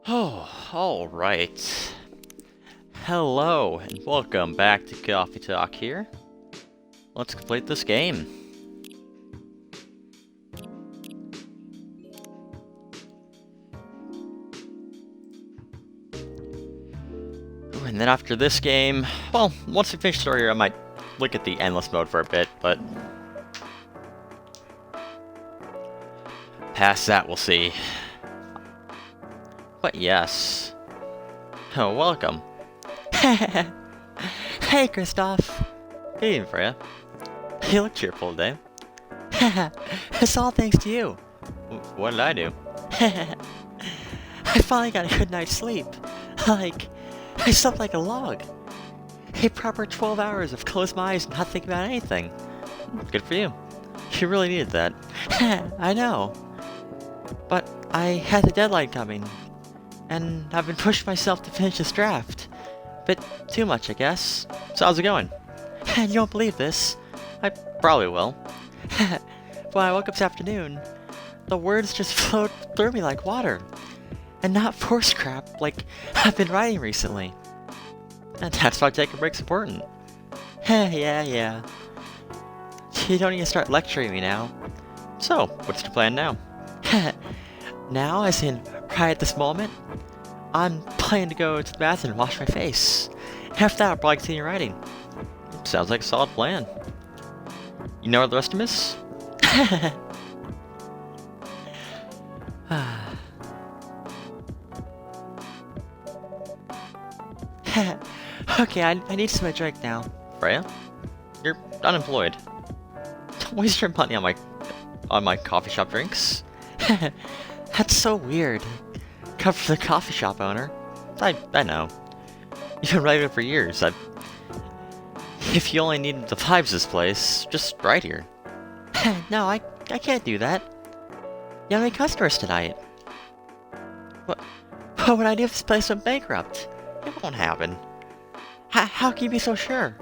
Oh, alright. Hello, and welcome back to Coffee Talk here. Let's complete this game. Ooh, and then after this game, well, once we finish the story here, I might look at the endless mode for a bit, but past that we'll see. But yes. Oh, welcome. Hey, Christoph. Good evening, Freya. You look cheerful today. It's all thanks to you. What did I do? I finally got a good night's sleep. Like, I slept like a log. A proper 12 hours of closed my eyes and not thinking about anything. Good for you. You really needed that. I know. But I had the deadline coming, and I've been pushing myself to finish this draft. Bit too much, I guess. So how's it going? And you won't believe this. I probably will. When I woke up this afternoon, the words just flowed through me like water. And not forced crap like I've been writing recently. And that's why taking a break's important. Yeah. You don't need to start lecturing me now. So, what's your plan now? Now, as in right at this moment, I'm planning to go to the bathroom and wash my face. After that, I'll probably continue writing. Sounds like a solid plan. You know where the restroom is? Okay, I need some drink now. Freya? You're unemployed. Don't waste your money on my coffee shop drinks. That's so weird. Come from the coffee shop owner. I know. You've been writing it for years. If you only needed the vibes of this place, just write here. No, I can't do that. You have any customers tonight? What would I do if this place went bankrupt? It won't happen. How can you be so sure?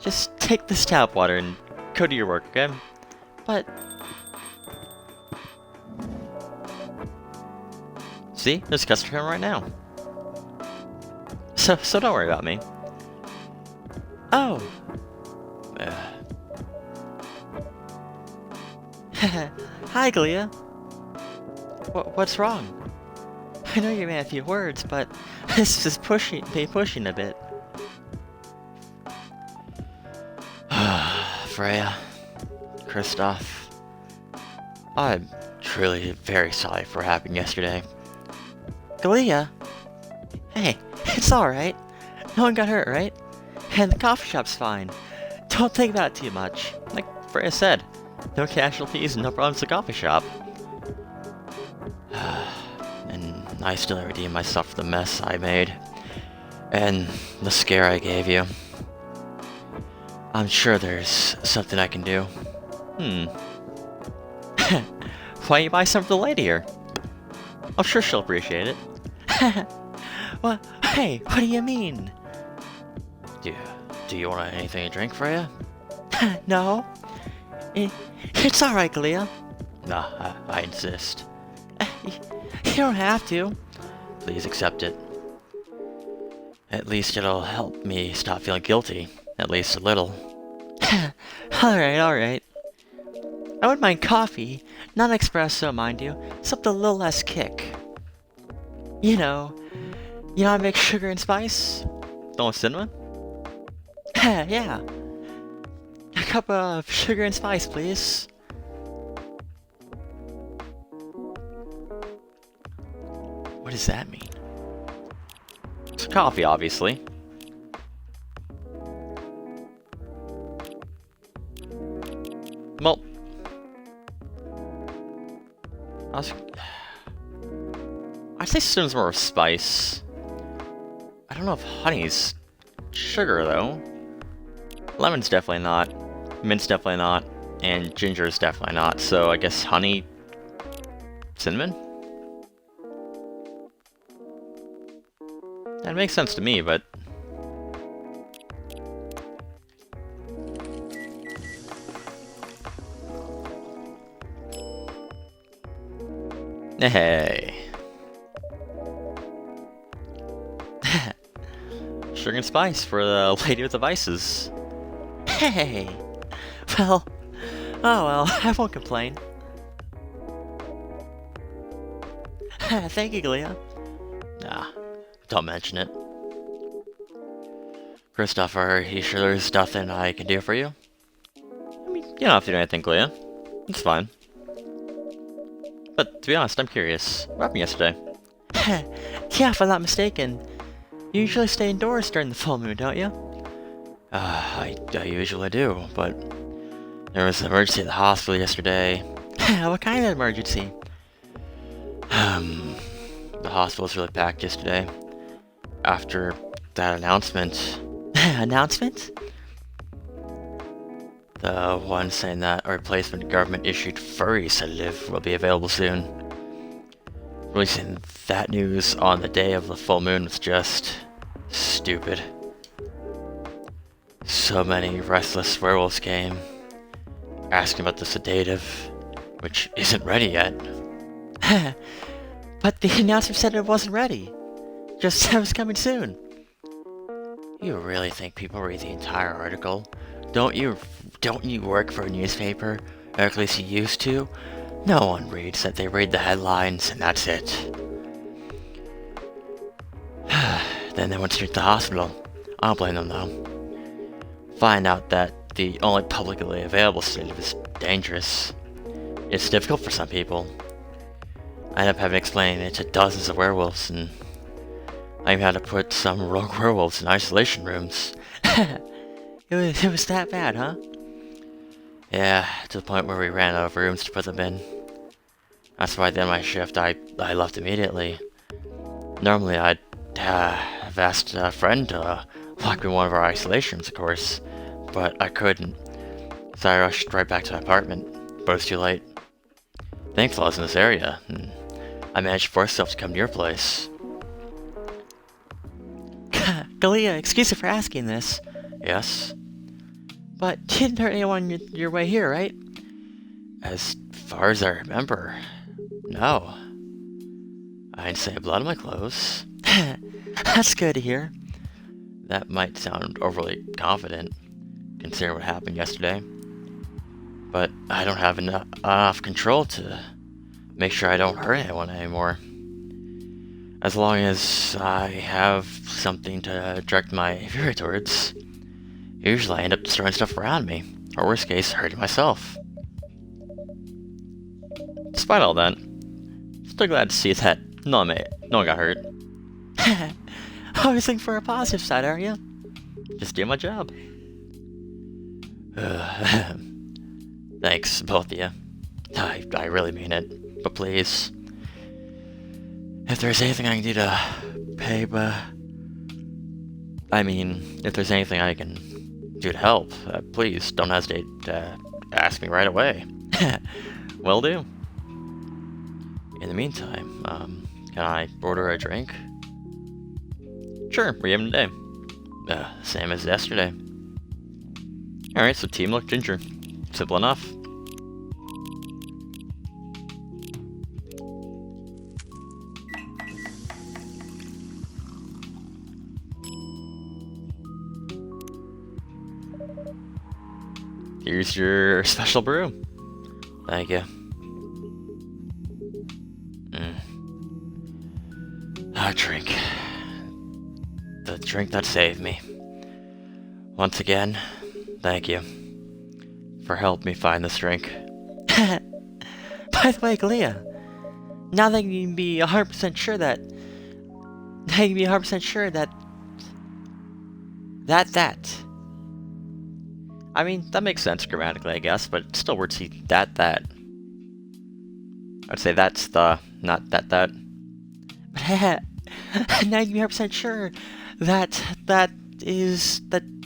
Just take this tap water and go to your work, okay? But... See? There's a customer coming right now. So don't worry about me. Oh. Hi, Glia. What's wrong? I know you're man a few words, but this is pushing a bit. Freya, Christoph, I'm truly very sorry for what happened yesterday. Glia? Hey, it's alright. No one got hurt, right? And the coffee shop's fine. Don't think about it too much. Like Freya said, no casualties and no problems at the coffee shop. And I still redeem myself for the mess I made. And the scare I gave you. I'm sure there's something I can do. Why don't you buy some for the lady here? I'm sure she'll appreciate it. Well, hey, what do you mean? Do you want anything to drink, Freya? No. It's alright, Glia. Nah, I insist. You don't have to. Please accept it. At least it'll help me stop feeling guilty. At least a little. Alright. I wouldn't mind coffee. Not an espresso, mind you. Something a little less kick. You know how I make sugar and spice? Don't want cinnamon? Yeah. A cup of sugar and spice, please. What does that mean? It's coffee, obviously. Well, I'd say cinnamon's more of spice. I don't know if honey's sugar, though. Lemon's definitely not. Mint's definitely not. And ginger's definitely not. So I guess honey... cinnamon? That makes sense to me, but... Hey. sugar and spice for the lady with the vices. Hey! Well, oh well, I won't complain. Thank you, Glia. Nah, don't mention it. Christopher, you sure there's nothing I can do for you? I mean, you don't have to do anything, Glia. It's fine. But to be honest, I'm curious. What happened yesterday? Yeah, if I'm not mistaken, you usually stay indoors during the full moon, don't you? I usually do, but there was an emergency at the hospital yesterday. What kind of emergency? The hospital was really packed yesterday. After that announcement. Announcement? The one saying that a replacement government-issued furry sedative will be available soon. Releasing that news on the day of the full moon was just stupid. So many restless werewolves came, asking about the sedative, which isn't ready yet. But the announcement said it wasn't ready. Just said it was coming soon. You really think people read the entire article? Don't you work for a newspaper? Or at least you used to? No one reads that. They read the headlines and that's it. Then they went straight to the hospital. I don't blame them though. Find out that the only publicly available sedative is dangerous. It's difficult for some people. I end up having to explain it to dozens of werewolves, and I even had to put some rogue werewolves in isolation rooms. It was that bad, huh? Yeah, to the point where we ran out of rooms to put them in. That's why at the end of my shift I left immediately. Normally I'd have asked a friend to lock me in one of our isolation rooms, of course, but I couldn't. So I rushed right back to my apartment, but it was too late. Thankfully I was in this area, and I managed to force myself to come to your place. Galia, excuse me for asking this, Yes? but you didn't hurt anyone your way here, right? As far as I remember, no. I didn't say blood on my clothes. That's good to hear. That might sound overly confident, considering what happened yesterday. But I don't have enough control to make sure I don't hurt anyone anymore. As long as I have something to direct my fury towards, usually I end up destroying stuff around me, or worst case, hurting myself. Despite all that, still glad to see that no one got hurt. Always looking for a positive side, aren't you? Just do my job. Thanks, both of you. I really mean it. But please, if there's anything I can do to pay, if there's anything I can do to help, please don't hesitate to ask me right away. Will do. In the meantime, can I order a drink? Sure, we're having today. Same as yesterday. Alright, so tea, milk, ginger. Simple enough. Here's your special brew. Thank you. A drink. The drink that saved me. Once again, thank you for helping me find this drink. By the way, Galia, now that you can be 100% sure that... Now you can be 100% sure that... That... I mean, that makes sense grammatically, I guess, but it's still weird to see that. I'd say that's the, not that. But now you can be 100% sure that...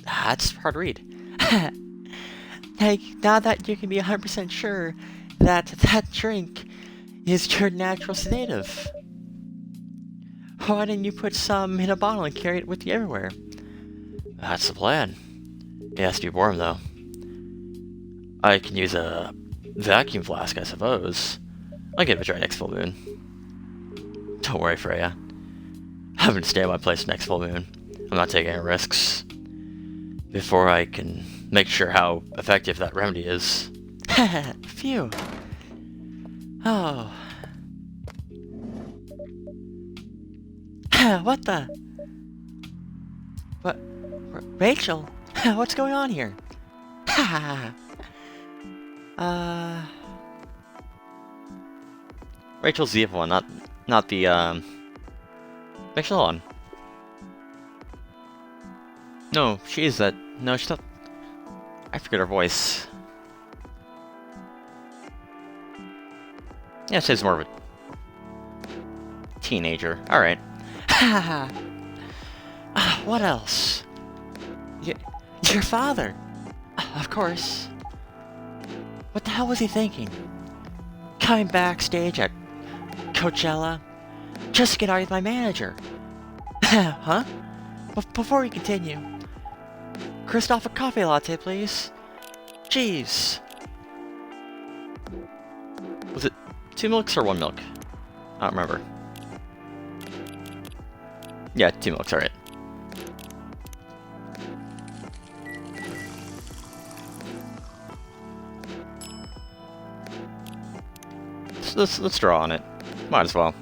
That's hard to read. Now that you can be 100% sure that that drink is your natural sedative. Why didn't you put some in a bottle and carry it with you everywhere? That's the plan. It has to be warm, though. I can use a vacuum flask, I suppose. I'll give it a try next full moon. Don't worry, Freya. I'm gonna stay at my place next full moon. I'm not taking any risks before I can make sure how effective that remedy is. Phew. Oh. What the? What? Rachel? What's going on here? Rachel's the evil one, not the, Rachel, hold on. No, she's that. No, she's not. I forget her voice. Yeah, she's more of a teenager. Alright. What else? Your father. Of course. What the hell was he thinking? Coming backstage at Coachella just to get out with my manager. Huh? Before we continue, Christoph, a coffee latte, please. Jeez. Was it 2 milks or 1 milk? I don't remember. Yeah, 2 milks, alright. Let's draw on it. Might as well.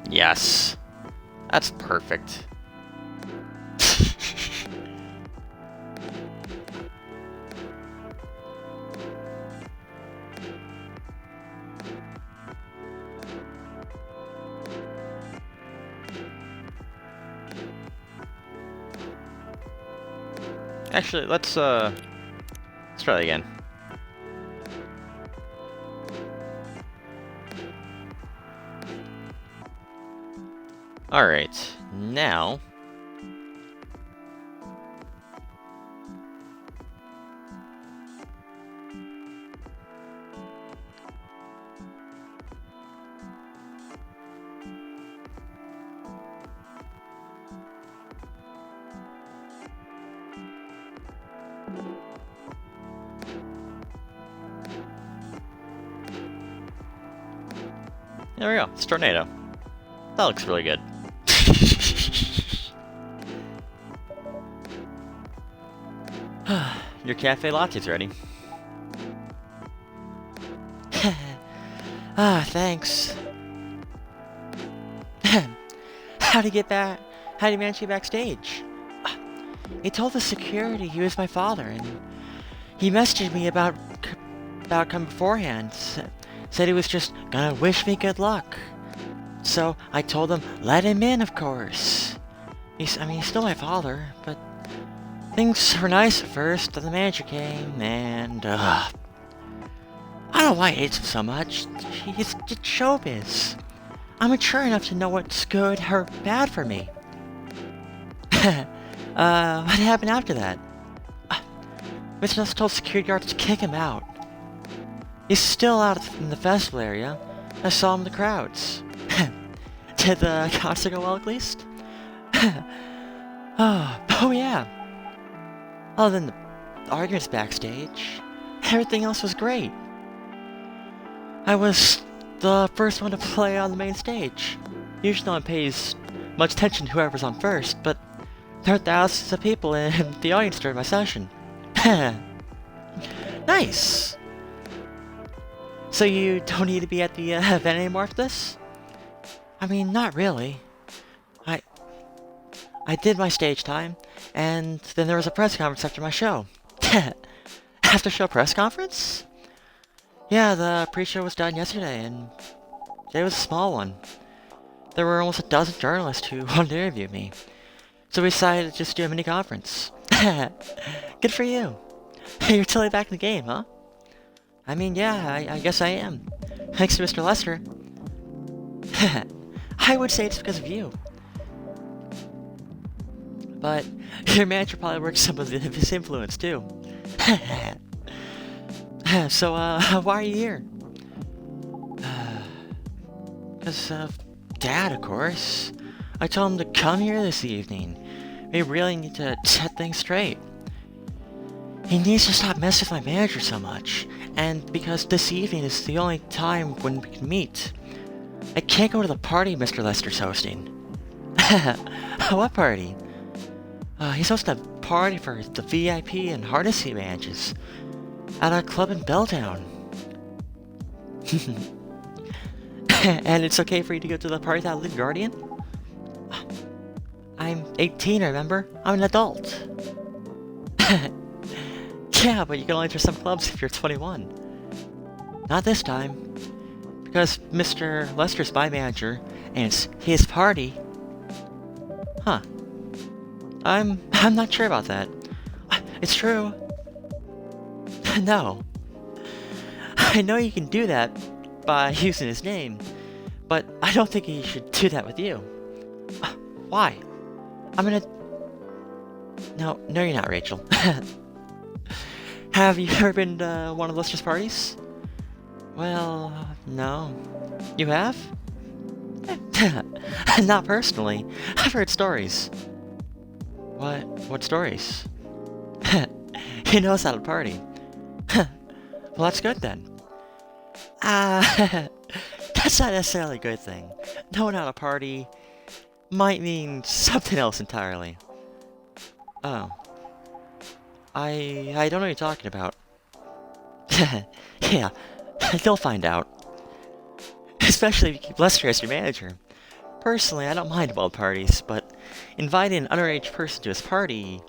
Yes. That's perfect. Actually, let's try that again. Alright, now... There we go, it's Tornado. That looks really good. Your cafe latte's ready. Thanks. How'd he get back? How'd he manage to get backstage? He told the security he was my father, and he messaged me about coming beforehand. Said he was just gonna wish me good luck. So I told him, let him in, of course. He's still my father, but things were nice at first. Then the manager came, and I don't know why I hate him so much. It's just showbiz. I'm mature enough to know what's good or bad for me. What happened after that? Mr. Just told security guards to kick him out. He's still out in the festival area. I saw him in the crowds. Did the concert go well, at least? Oh yeah. Other than the arguments backstage, everything else was great. I was the first one to play on the main stage. Usually no one pays much attention to whoever's on first, but there were thousands of people in the audience during my session. Nice! So you don't need to be at the event anymore for this? I mean, not really. I did my stage time, and then there was a press conference after my show. After show press conference? Yeah, the pre-show was done yesterday, and it was a small one. There were almost a dozen journalists who wanted to interview me. So we decided to just do a mini conference. Good for you. You're totally back in the game, huh? I mean, yeah, I guess I am. Thanks to Mr. Lester. I would say it's because of you. But your manager probably works some of his influence, too. So, why are you here? Because of Dad, of course. I told him to come here this evening. We really need to set things straight. He needs to stop messing with my manager so much. And because this evening is the only time when we can meet. I can't go to the party Mr. Lester's hosting. What party? He's hosting a party for the VIP and Hardesty managers at a club in Belltown. And it's okay for you to go to the party without a legal guardian? I'm 18, remember? I'm an adult. Yeah, but you can only enter some clubs if you're 21. Not this time. Because Mr. Lester's my manager, and it's his party. Huh. I'm not sure about that. It's true. No. I know you can do that by using his name, but I don't think he should do that with you. Why? I'm gonna... No, you're not, Rachel. Have you ever been to one of Lester's parties? Well, no. You have? Not personally. I've heard stories. What stories? He knows how to party. Well, that's good then. That's not necessarily a good thing. Knowing how to party might mean something else entirely. Oh. I don't know what you're talking about. Yeah, you'll find out. Especially if you keep Lester as your manager. Personally, I don't mind wild parties, but inviting an underage person to his party,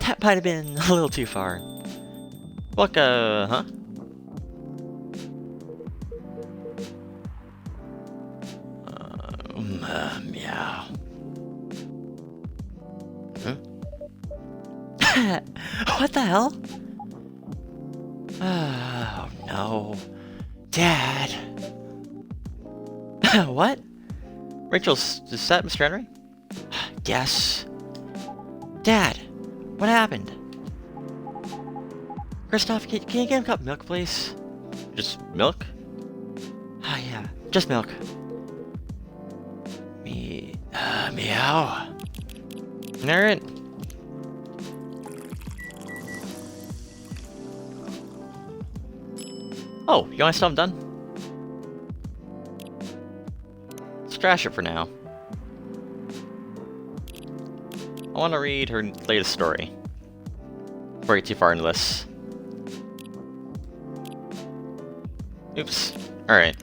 that might have been a little too far. Look, huh? Meow. Huh? What the hell? Oh, no. Dad. What? Rachel's... Is that Mr. Henry? Yes. Dad, what happened? Christoph, can you get a cup of milk, please? Just milk? Ah, yeah. Just milk. Meow. Alright. Oh, you want stuff done? Let's trash it for now. I want to read her latest story. Before I get too far into this. Oops. Alright.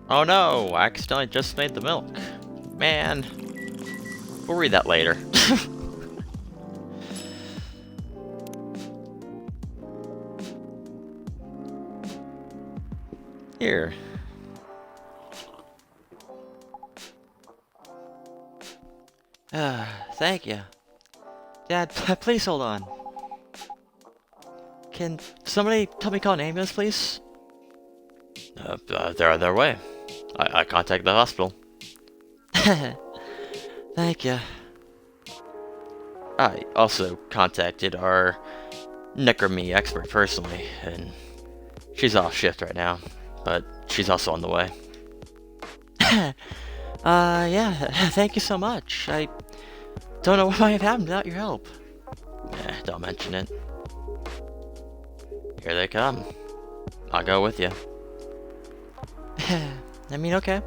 Oh no, I accidentally just made the milk. Man. We'll read that later. Here. Thank you. Dad, please hold on. Can somebody help me call an ambulance, please? They're on their way. I contacted the hospital. Thank you. I also contacted our necromy expert personally, and she's off shift right now, but she's also on the way. Yeah, thank you so much. I don't know what might have happened without your help. Don't mention it. Here they come. I'll go with you. I mean, okay.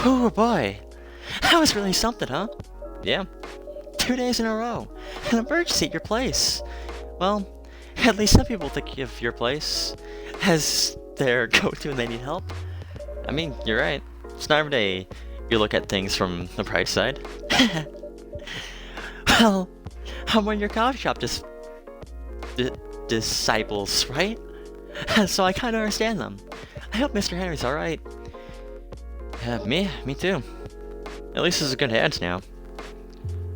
Oh boy, that was really something, huh? Yeah. 2 days in a row. An emergency at your place. Well, At least some people think of your place as their go-to when they need help. I mean, you're right. It's not every day you look at things from the bright side. Well, I'm one of your coffee shop disciples, right? So I kind of understand them. I hope Mr. Henry's alright. Yeah, me too. At least it's a good hands now.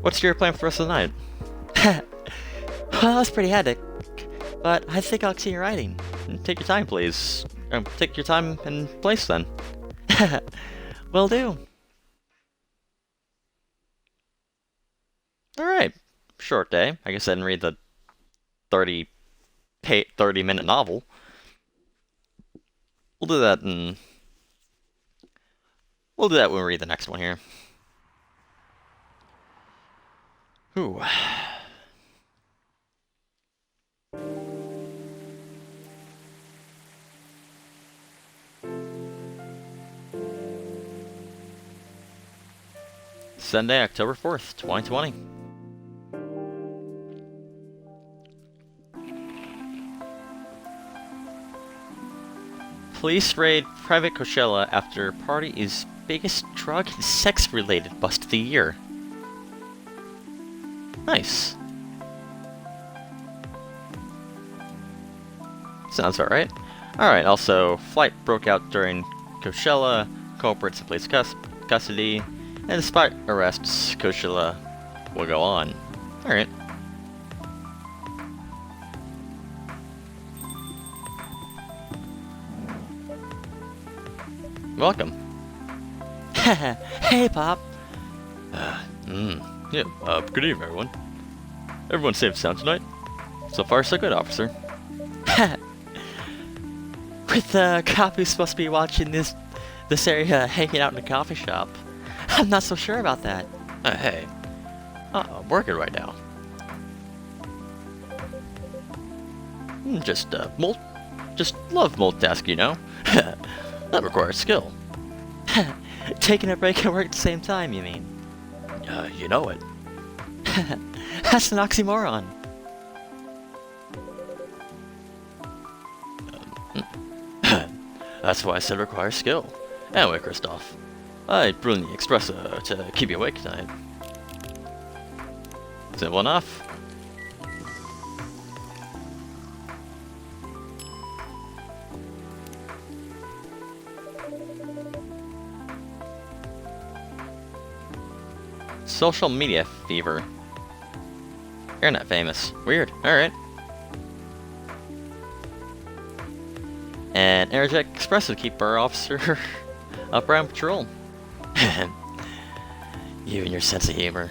What's your plan for the rest of the night? Well, that was pretty hectic, but I think I'll continue writing. Take your time, please. Take your time and place, then. Will do. Alright. Short day. I guess I didn't read the 30-minute novel. We'll do that when we read the next one here. Ooh. Sunday, October 4th, 2020. Police raid private Coachella after party is biggest drug and sex-related bust of the year. Nice. Sounds alright. Alright, also, flight broke out during Coachella, culprits in police custody, and despite arrests, Coachella will go on. Alright. Welcome. Hey, Pop. Yeah, good evening, everyone. Everyone safe and sound tonight? So far, so good, officer. With the cop who's supposed to be watching this area hanging out in a coffee shop, I'm not so sure about that. Hey. I'm working right now. Just love multitasking, you know? That requires skill. Taking a break and work at the same time, you mean? You know it. That's an oxymoron. That's why I said requires skill. Anyway, Christoph, I brewed the espresso to keep you awake tonight. Simple enough. Social media fever. You're not famous. Weird. Alright. And energetic espresso to keep our officer up around patrol. You and your sense of humor.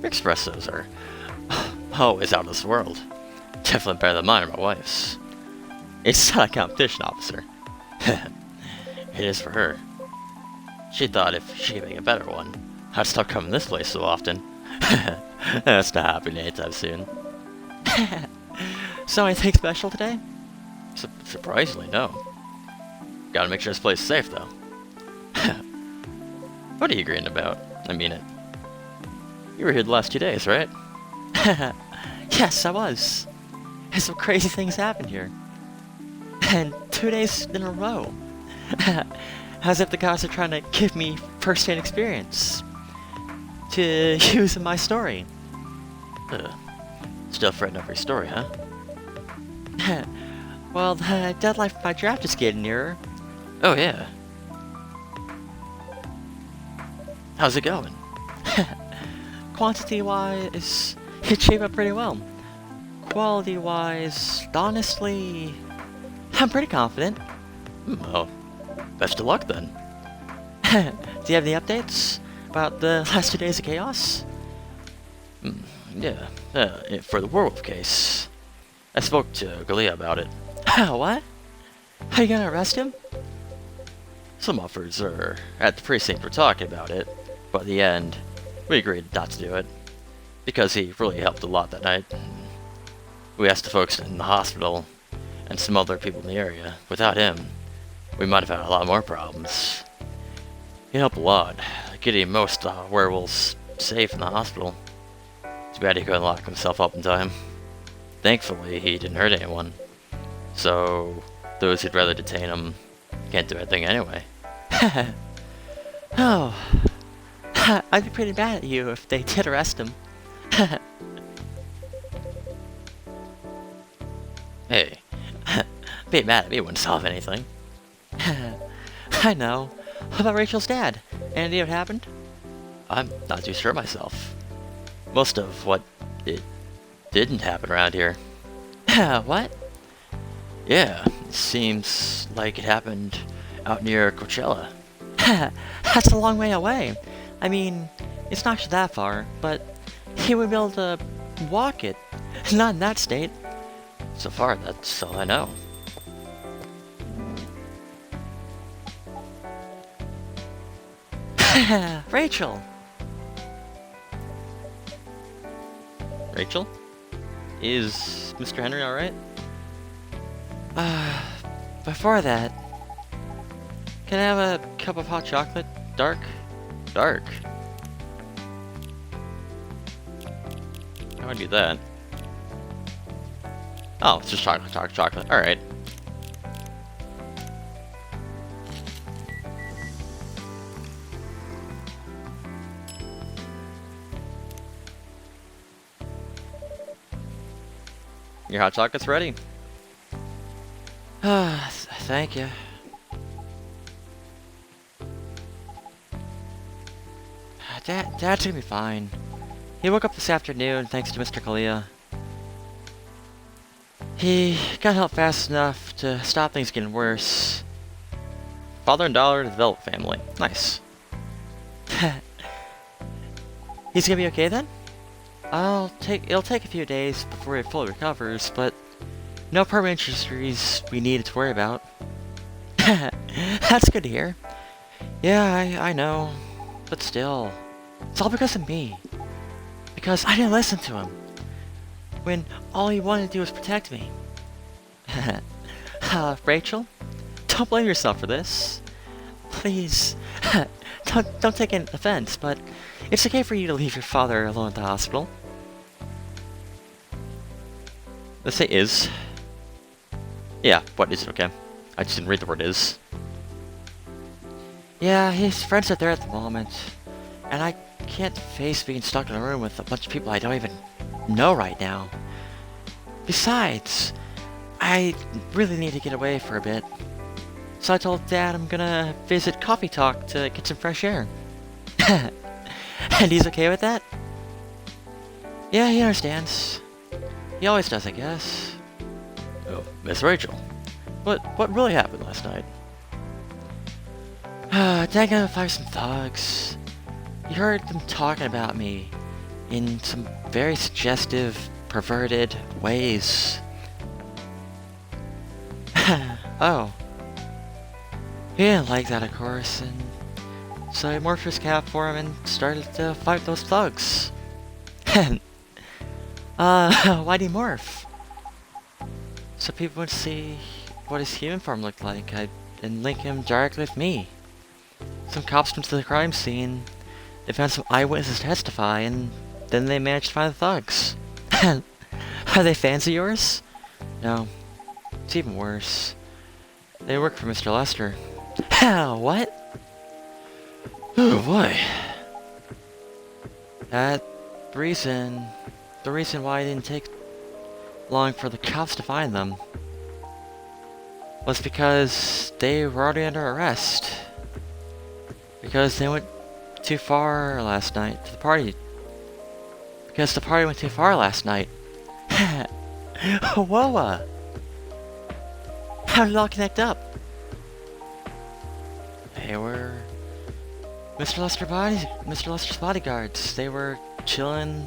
Espressos are always out of this world. Definitely better than mine or my wife's. It's not a competition, officer. It is for her. She thought if she could make a better one, I'd stop coming this place so often. That's not happening anytime soon. So anything special today? Surprisingly, no. Gotta make sure this place is safe, though. What are you grinning about? I mean it. You were here the last 2 days, right? Yes, I was. And some crazy things happened here. And 2 days in a row. As if the cops are trying to give me first-hand experience to use in my story. Still fretting over your story, huh? Well, the deadline for my draft is getting nearer. Oh, yeah. How's it going? Quantity-wise, it shaped up pretty well. Quality-wise, honestly, I'm pretty confident. Well, best of luck then. Do you have any updates about the last 2 days of chaos? Yeah. For the werewolf case, I spoke to Galia about it. What? Are you gonna arrest him? Some officers are at the precinct were talking about it, but in the end, we agreed not to do it because he really helped a lot that night. We asked the folks in the hospital and some other people in the area. Without him, we might have had a lot more problems. He helped a lot, getting most werewolves safe in the hospital. Too bad he couldn't lock himself up in time. Thankfully, he didn't hurt anyone. So, those who'd rather detain him can't do anything anyway. Oh, I'd be pretty mad at you if they did arrest him. Hey, being mad at me wouldn't solve anything. I know. How about Rachel's dad? Any idea what happened? I'm not too sure myself. Most of what it didn't happen around here. What? Yeah, it seems like it happened out near Coachella. That's a long way away. I mean, it's not actually that far, but he would be able to walk it. Not in that state. So far, that's all I know. Rachel! Rachel? Is Mr. Henry alright? Before that, can I have a cup of hot chocolate? Dark? Dark. How would I do that? Oh, it's just chocolate, chocolate. Alright. Your hot chocolate's ready. Thank you. Dad's gonna be fine. He woke up this afternoon thanks to Mr. Kalia. He got help fast enough to stop things getting worse. Father and daughter developed family. Nice. He's gonna be okay then? It'll take a few days before he fully recovers, but no permanent injuries we need to worry about. That's good to hear. Yeah, I know. But still, it's all because of me. Because I didn't listen to him. When all he wanted to do was protect me. Rachel, don't blame yourself for this. Please, don't take any offense, but it's okay for you to leave your father alone at the hospital. Let's say is. Yeah, what is it, okay? I just didn't read the word is. Yeah, his friends are there at the moment. And I can't face being stuck in a room with a bunch of people I don't even know right now. Besides, I really need to get away for a bit. So I told Dad I'm gonna visit Coffee Talk to get some fresh air. And he's okay with that? Yeah, he understands. He always does, I guess. Oh, Miss Rachel. What really happened last night? Dad gonna fire some thugs. He heard them talking about me in some very suggestive, perverted ways. Oh. He didn't like that, of course, and so I morphed his cap for him and started to fight those thugs. Why'd he morph? So people would see what his human form looked like, and link him directly with me. Some cops went to the crime scene, they found some eyewitnesses to testify, and then they managed to find the thugs. Are they fans of yours? No. It's even worse. They work for Mr. Lester. What? Oh boy. The reason why it didn't take long for the cops to find them was because they were already under arrest. Because they went too far last night to the party. Because the party went too far last night. Whoa! How did it all connect up? They were Mr. Lester's bodyguards. They were chilling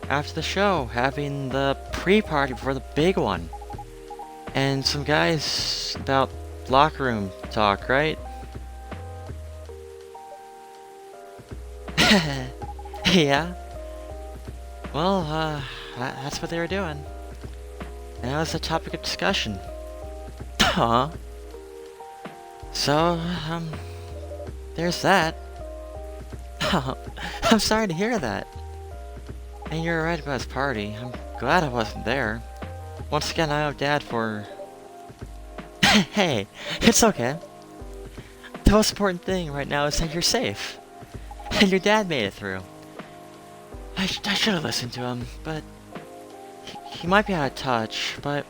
after the show, having the pre-party before the big one. And some guys about locker room talk, right? Yeah. Well, that's what they were doing. And that was the topic of discussion. Huh? So, there's that. I'm sorry to hear that. And you're right about his party. I'm glad I wasn't there. Once again, I owe Dad for... Hey, it's okay. The most important thing right now is that you're safe. And your dad made it through. I should have listened to him, but... He might be out of touch, but...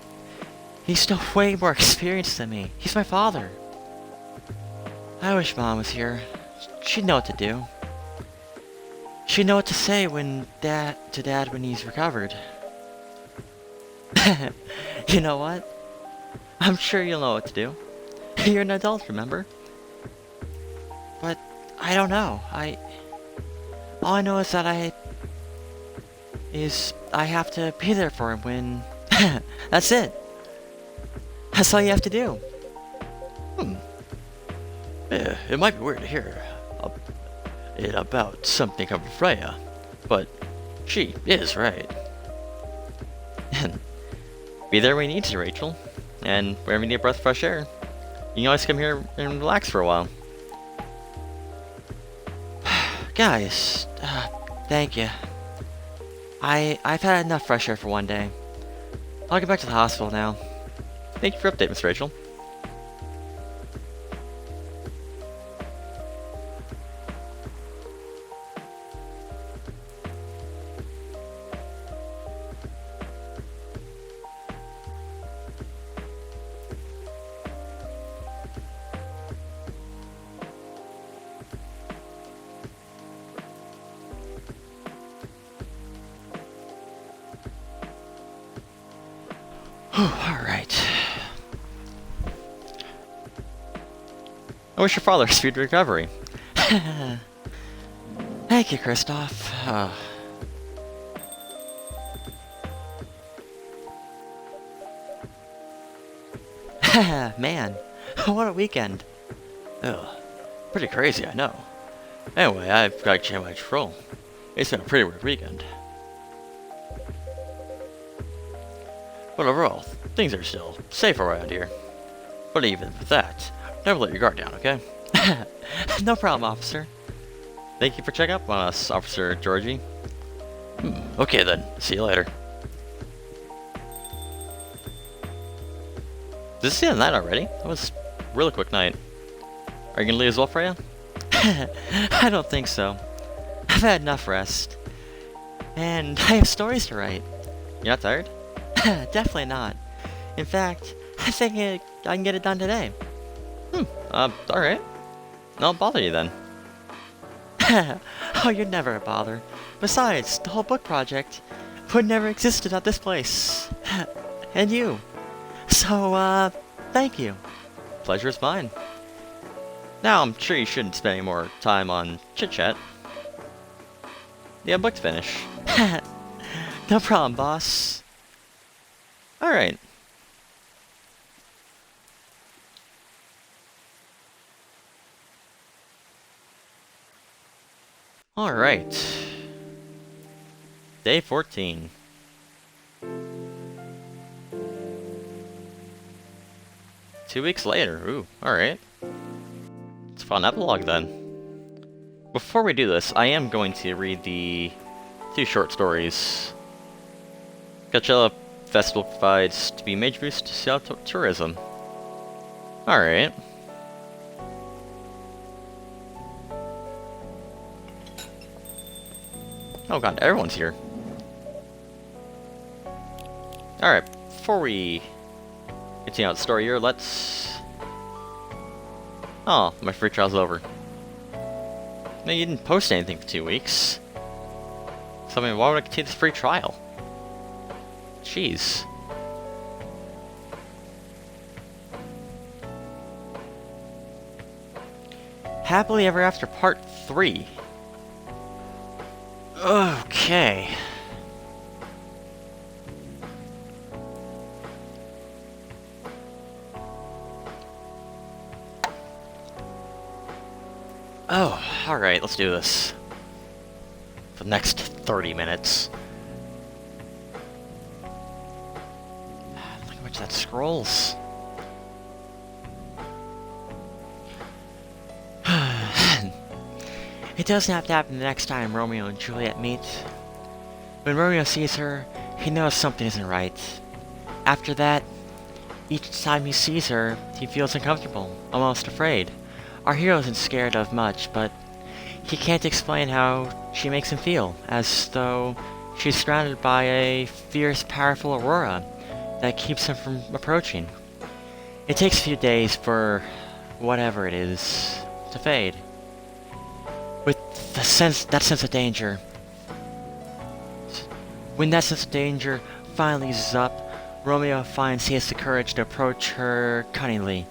He's still way more experienced than me. He's my father. I wish Mom was here. She'd know what to do. She'd know what to say to Dad when he's recovered. You know what? I'm sure you'll know what to do. You're an adult, remember? But I don't know. All I know is that I have to be there for him when... That's it. That's all you have to do. Yeah, it might be weird to hear it about something coming from Freya, but she is right. Be there when you need to, Rachel. And whenever you need a breath of fresh air, you can always come here and relax for a while. Guys, thank you. I've had enough fresh air for one day. I'll get back to the hospital now. Thank you for your update, Miss Rachel. Alright. I wish your father a speedy recovery. Thank you, Kristoff. Man, what a weekend. Ugh, pretty crazy, I know. Anyway, I've got to change my troll. It's been a pretty weird weekend. But overall, things are still safe around here. But even with that, never let your guard down, okay? No problem, officer. Thank you for checking up on us, Officer Georgie. Okay then, see you later. Did this the end of the night already? That was a really quick night. Are you gonna leave as well, Freya? I don't think so. I've had enough rest. And I have stories to write. You're not tired? Definitely not. In fact, I think I can get it done today. Alright. I'll bother you then. Oh, you're never a bother. Besides, the whole book project would never existed at this place. And you. So, thank you. Pleasure is mine. Now, I'm sure you shouldn't spend any more time on chit-chat. You have a book to finish. No problem, boss. Alright. Alright. Day 14. Two weeks later. Ooh, alright. It's a fun epilogue then. Before we do this, I am going to read the two short stories. Coachella Festival provides to be a major boost to Seattle tourism. Alright. Oh god, everyone's here. Alright, before we continue out the story here, let's... Oh, my free trial's over. No, you didn't post anything for 2 weeks. So, I mean, why would I continue this free trial? Jeez. Happily Ever After Part 3. Okay. Oh, alright, let's do this. For the next 30 minutes. Look how much that scrolls. It doesn't have to happen the next time Romeo and Juliet meet. When Romeo sees her, he knows something isn't right. After that, each time he sees her, he feels uncomfortable, almost afraid. Our hero isn't scared of much, but he can't explain how she makes him feel, as though she's surrounded by a fierce, powerful aurora that keeps him from approaching. It takes a few days for whatever it is to fade. With that sense of danger, when that sense of danger finally eases up, Romeo finds he has the courage to approach her cunningly.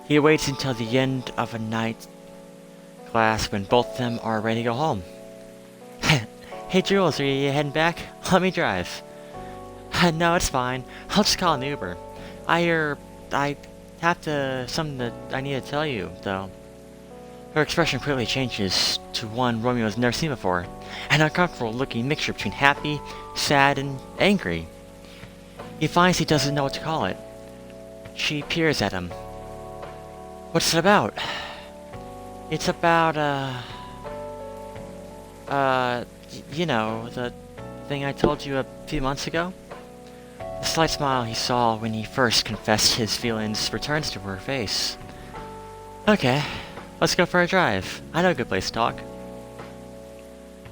He waits until the end of a night class when both of them are ready to go home. Hey Jules, are you heading back? Let me drive. No, it's fine. I'll just call an Uber. I have something that I need to tell you, though. Her expression quickly changes to one Romeo has never seen before, an uncomfortable-looking mixture between happy, sad, and angry. He finds he doesn't know what to call it. She peers at him. What's it about? It's about, you know, the thing I told you a few months ago? The slight smile he saw when he first confessed his feelings returns to her face. Okay, let's go for a drive. I know a good place to talk.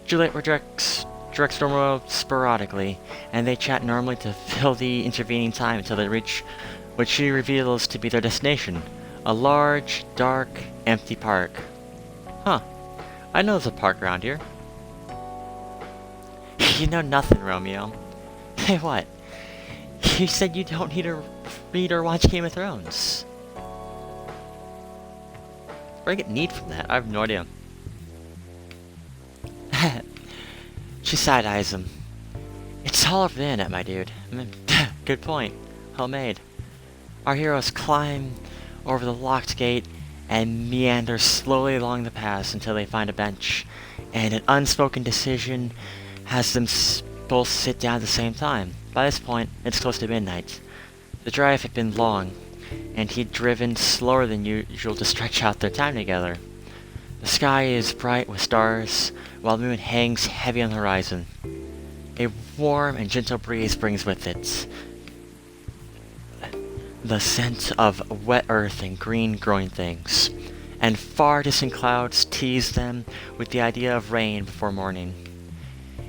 Juliet directs Romeo sporadically, and they chat normally to fill the intervening time until they reach what she reveals to be their destination, a large, dark, empty park. Huh, I know there's a park around here. You know nothing, Romeo. Hey, what? You said you don't need to read or watch Game of Thrones. Where do I get need from that? I have no idea. She side-eyes him. It's all over the internet, my dude. I mean, good point. Well made. Our heroes climb over the locked gate and meander slowly along the paths until they find a bench, and an unspoken decision has them both sit down at the same time. By this point, it's close to midnight. The drive had been long, and he'd driven slower than usual to stretch out their time together. The sky is bright with stars, while the moon hangs heavy on the horizon. A warm and gentle breeze brings with it the scent of wet earth and green growing things, and far distant clouds tease them with the idea of rain before morning.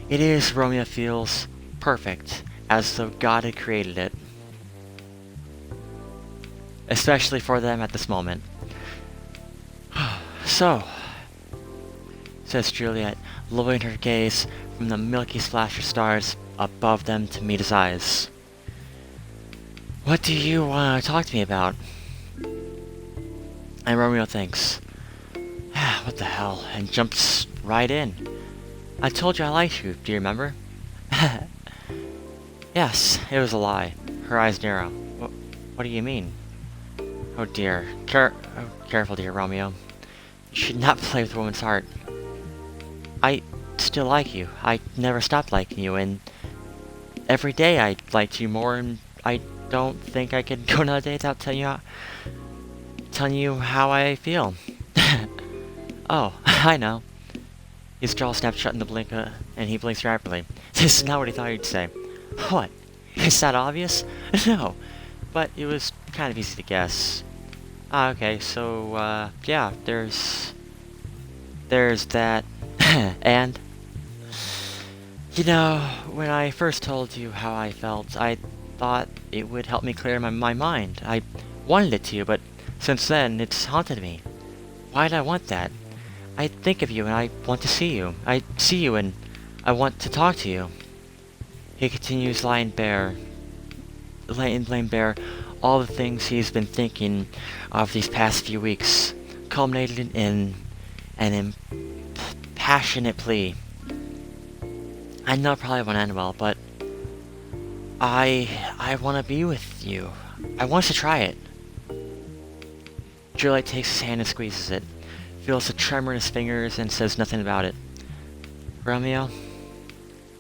It is, Romeo feels, perfect, as though God had created it. Especially for them at this moment. So, says Juliet, lowering her gaze from the milky splash of stars above them to meet his eyes. What do you want to talk to me about? And Romeo thinks, what the hell, and jumps right in. I told you I liked you, do you remember? Yes, it was a lie. Her eyes narrow. What do you mean? Oh dear. Careful, dear Romeo. You should not play with a woman's heart. I still like you. I never stopped liking you, and every day I liked you more, and I don't think I could go another day without telling you how I feel. Oh, I know. His jaw snapped shut in the blink, and he blinks rapidly. This is not what he thought he'd say. What? Is that obvious? No, but it was kind of easy to guess. Okay, so, yeah, there's that. And, you know, when I first told you how I felt, I thought it would help me clear my mind. I wanted it to, but since then, it's haunted me. Why did I want that? I think of you and I want to see you. I see you and I want to talk to you. He continues laying bare all the things he's been thinking of these past few weeks, culminated in an impassionate plea. I know it probably won't end well, but I want to be with you. I want to try it. Juliet takes his hand and squeezes it, feels the tremor in his fingers, and says nothing about it. Romeo,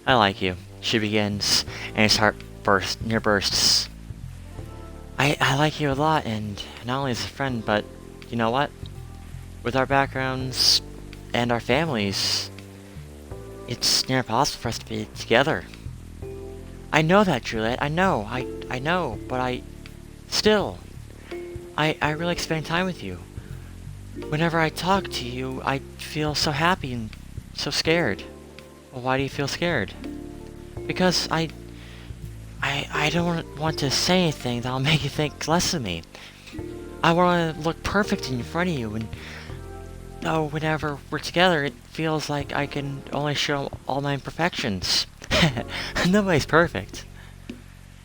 I like you, she begins, and his heart bursts. I like you a lot, and not only as a friend, but you know what? With our backgrounds and our families, It's near impossible for us to be together. I know that, Juliet. I know. I know. But still, I really like spending time with you. Whenever I talk to you, I feel so happy and so scared. Well, why do you feel scared? Because I don't want to say anything that'll make you think less of me. I want to look perfect in front of you, and though whenever we're together, it feels like I can only show all my imperfections. Nobody's perfect.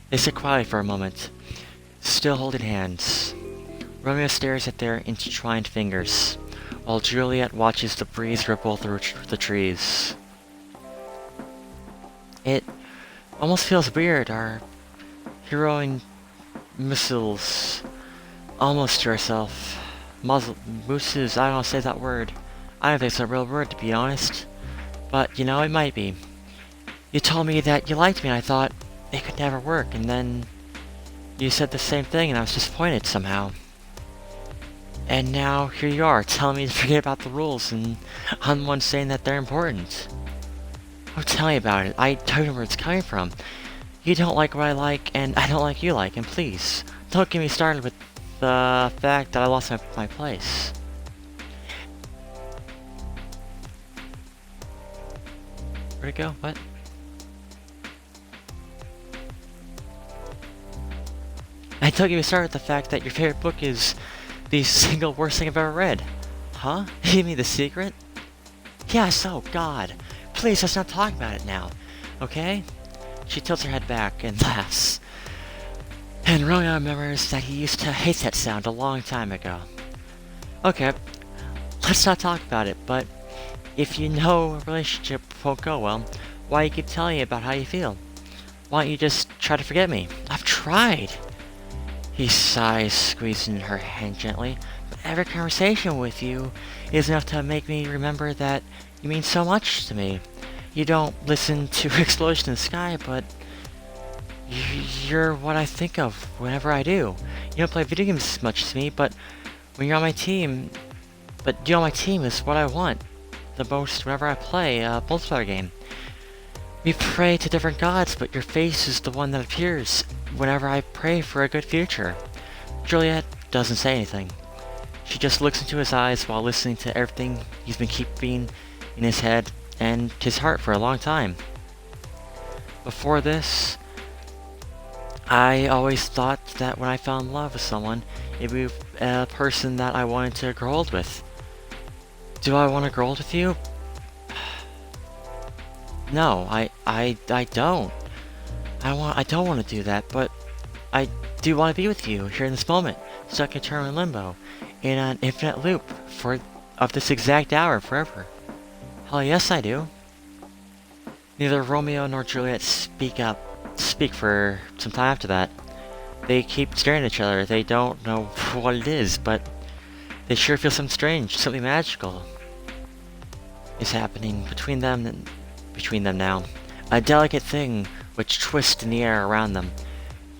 They sit quietly for a moment, still holding hands. Romeo stares at their intertwined fingers, while Juliet watches the breeze ripple through the trees. It almost feels weird, our heroing missiles almost to herself. Mooses, I don't know how to say that word. I don't think it's a real word, to be honest. But, you know, it might be. You told me that you liked me, and I thought it could never work, and then you said the same thing, and I was disappointed somehow. And now, here you are, telling me to forget about the rules, and I'm the one saying that they're important. Oh, tell me about it. I don't know where it's coming from. You don't like what I like, and I don't like you like, and please, don't get me started with the fact that I lost my place. Where'd it go? What? I don't get me started with the fact that your favorite book is the single worst thing I've ever read. Huh? You mean The Secret? Yes, oh god. Please, let's not talk about it now. Okay? She tilts her head back and laughs. And Romeo remembers that he used to hate that sound a long time ago. Okay, let's not talk about it, but if you know a relationship won't go well, why you keep telling me about how you feel? Why don't you just try to forget me? I've tried. He sighs, squeezing her hand gently. But every conversation with you is enough to make me remember that you mean so much to me. You don't listen to Explosion in the Sky, but you're what I think of whenever I do. You don't play video games as much as me, but when you're on my team, you on my team is what I want the most whenever I play a multiplayer game. We pray to different gods, but your face is the one that appears whenever I pray for a good future. Juliet doesn't say anything. She just looks into his eyes while listening to everything he's been keeping in his head and his heart for a long time. Before this, I always thought that when I fell in love with someone, it would be a person that I wanted to grow old with. Do I want to grow old with you? No, I don't. I don't want to do that, but I do want to be with you here in this moment, stuck in eternal limbo, in an infinite loop of this exact hour forever. Hell yes, I do. Neither Romeo nor Juliet speak for some time after that. They keep staring at each other. They don't know what it is, but they sure feel something strange, something magical is happening between them now. A delicate thing which twists in the air around them,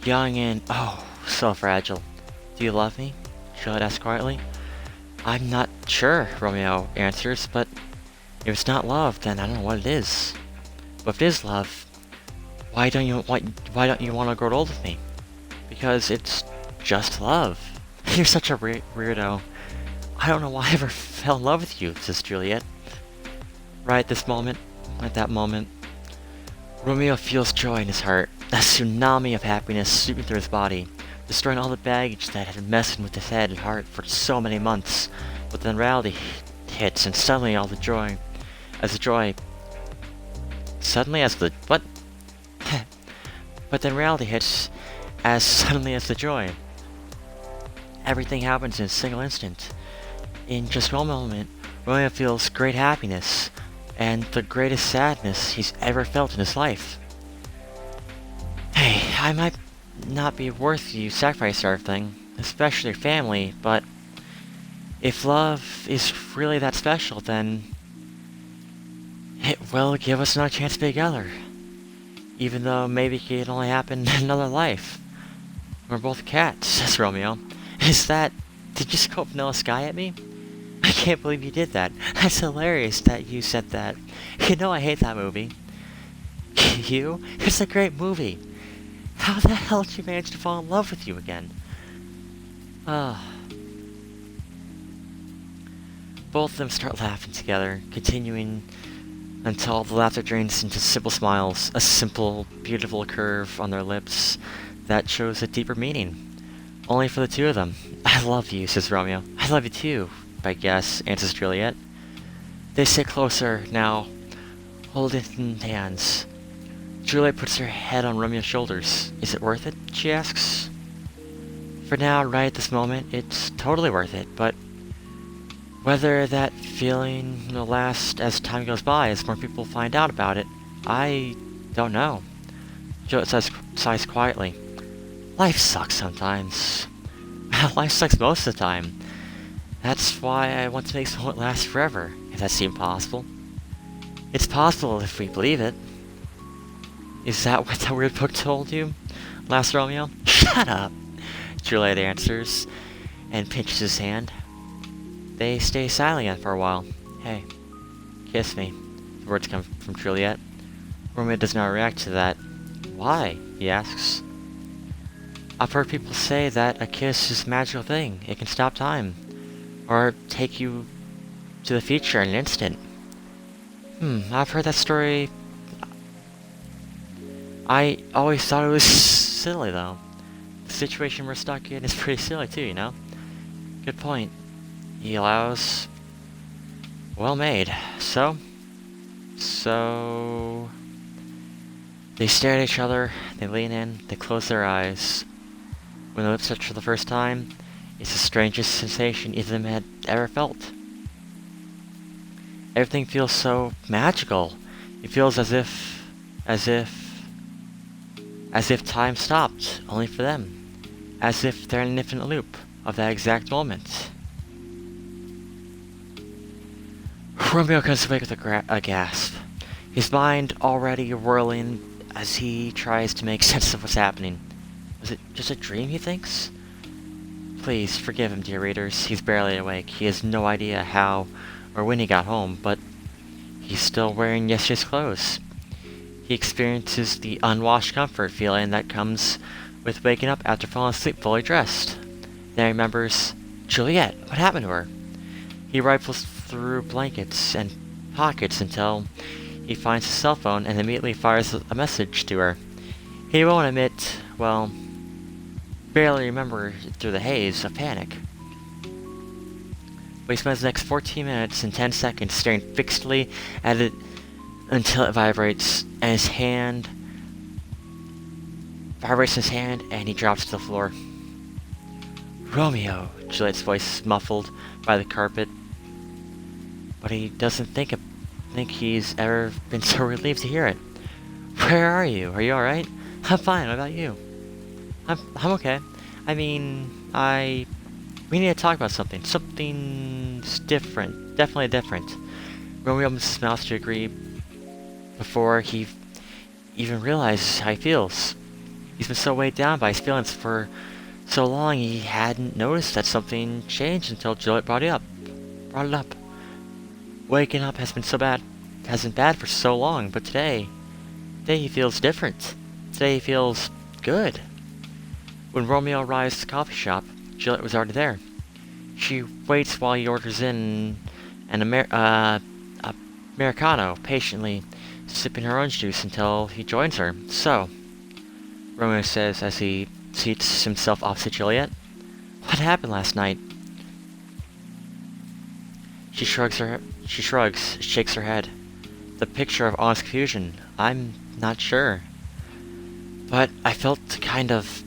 young and, oh, so fragile. Do you love me? Juliet asks quietly. I'm not sure, Romeo answers, but if it's not love, then I don't know what it is. But if it is love, why don't you want to grow old with me? Because it's just love. You're such a weirdo. I don't know why I ever fell in love with you, says Juliet. Right at that moment, Romeo feels joy in his heart, a tsunami of happiness sweeping through his body, destroying all the baggage that had been messing with his head and heart for so many months. But then reality hits, and suddenly But then reality hits as suddenly as the joy. Everything happens in a single instant. In just one moment, Romeo feels great happiness, and the greatest sadness he's ever felt in his life. Hey, I might not be worth you sacrifice everything, especially your family, but if love is really that special, then it will give us another chance to be together. Even though maybe it could only happen in another life. We're both cats, says Romeo. Did you scope Vanilla Sky at me? I can't believe you did that. That's hilarious that you said that. You know I hate that movie. You? It's a great movie. How the hell did you manage to fall in love with you again? Ah. Both of them start laughing together, continuing until the laughter drains into simple smiles, a simple, beautiful curve on their lips that shows a deeper meaning. Only for the two of them. I love you, says Romeo. I love you too, I guess, answers Juliet. They sit closer now, holding hands. Juliet puts her head on Romeo's shoulders. Is it worth it? She asks. For now, right at this moment, it's totally worth it, but whether that feeling will last as time goes by, as more people find out about it, I don't know. Juliet sighs quietly. Life sucks sometimes. Life sucks most of the time. That's why I want to make something last forever, if that seemed possible. It's possible if we believe it. Is that what that weird book told you? Last Romeo? Shut up! Juliet answers, and pinches his hand. They stay silent again for a while. Hey, kiss me. The words come from Juliet. Romeo does not react to that. Why? He asks. I've heard people say that a kiss is a magical thing. It can stop time. Or take you to the future in an instant. I've heard that story. I always thought it was silly, though. The situation we're stuck in is pretty silly, too, you know? Good point. He allows... Well made. So... They stare at each other, they lean in, they close their eyes. When the lips touch for the first time, it's the strangest sensation either of them had ever felt. Everything feels so magical. It feels as if time stopped, only for them. As if they're in an infinite loop of that exact moment. Romeo comes awake with a gasp. His mind already whirling as he tries to make sense of what's happening. Was it just a dream, he thinks? Please, forgive him, dear readers. He's barely awake. He has no idea how or when he got home, but he's still wearing yesterday's clothes. He experiences the unwashed comfort feeling that comes with waking up after falling asleep fully dressed. Then he remembers Juliet. What happened to her? He rifles through blankets and pockets until he finds his cell phone and immediately fires a message to her. He won't admit, well, barely remember through the haze of panic. But he spends the next 14 minutes and 10 seconds staring fixedly at it until it vibrates, and his hand and he drops to the floor. Romeo, Juliet's voice muffled by the carpet, but he doesn't think he's ever been so relieved to hear it. Where are you? Are you alright? I'm fine, what about you? I'm okay. I mean, we need to talk about something. Something's different. Definitely different. Romeo opens his mouth to agree before he even realizes how he feels. He's been so weighed down by his feelings for so long he hadn't noticed that something changed until Juliet brought it up. Waking up hasn't been bad for so long, but today he feels different. Today he feels good. When Romeo arrives at the coffee shop, Juliet was already there. She waits while he orders in an Americano, patiently sipping her orange juice until he joins her. So, Romeo says as he seats himself opposite Juliet, what happened last night? She shrugs, shakes her head. The picture of honest confusion. I'm not sure. But I felt kind of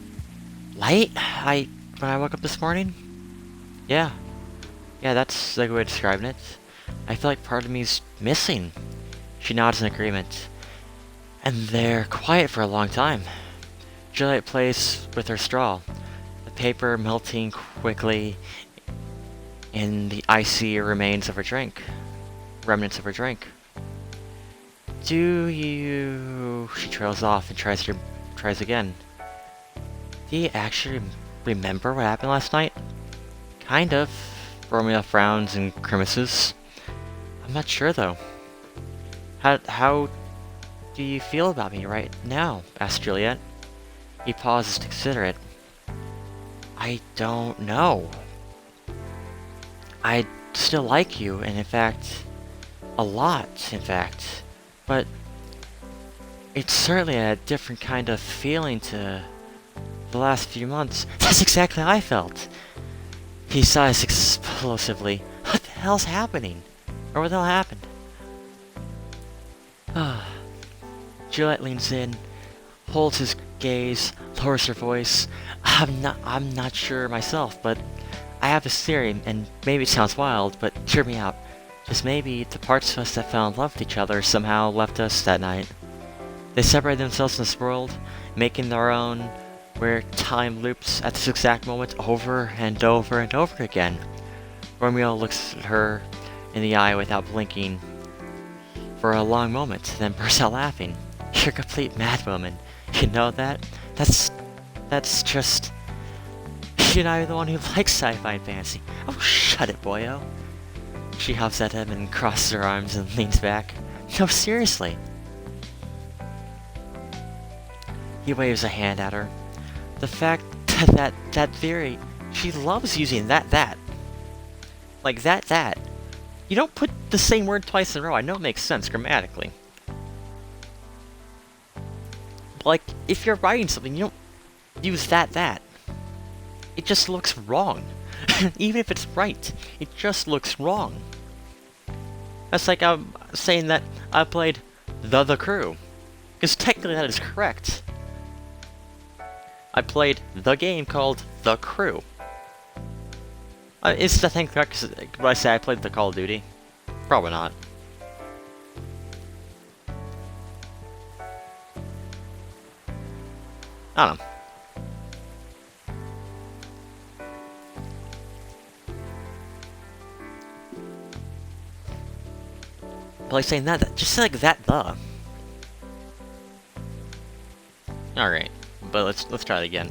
light when I woke up this morning. Yeah, that's a good way of describing it. I feel like part of me's missing. She nods in agreement. And they're quiet for a long time. Juliet plays with her straw, the paper melting quickly in the icy remnants of her drink. Do you... She trails off and tries again. Do you actually remember what happened last night? Kind of. Romeo frowns and grimaces. I'm not sure, though. How do you feel about me right now? Asked Juliet. He pauses to consider it. I don't know. I still like you, and in fact, a lot, in fact. But it's certainly a different kind of feeling to the last few months. That's exactly how I felt. He sighs explosively. What the hell's happening? Or what the hell happened? Juliet leans in, holds his gaze, lowers her voice. I'm not sure myself, but I have this theory, and maybe it sounds wild, but hear me out. Just maybe the parts of us that fell in love with each other somehow left us that night. They separated themselves in this world, making their own, where time loops at this exact moment over and over and over again. Romeo looks at her in the eye without blinking for a long moment, then bursts out laughing. You're a complete madwoman. You know that? That's just... You're not the one who likes sci-fi and fantasy. Oh, shut it, boyo. She huffs at him and crosses her arms and leans back. No, seriously. He waves a hand at her. The fact that theory, she loves using that. Like that. You don't put the same word twice in a row. I know it makes sense grammatically. But like, if you're writing something, you don't use that. It just looks wrong. Even if it's right, it just looks wrong. That's like I'm saying that I played The Crew. Because technically that is correct. I played the game called The Crew. Is that thing correct when I say I played the Call of Duty? Probably not. I don't know. But like saying that just say like that, the. Alright, but let's try it again.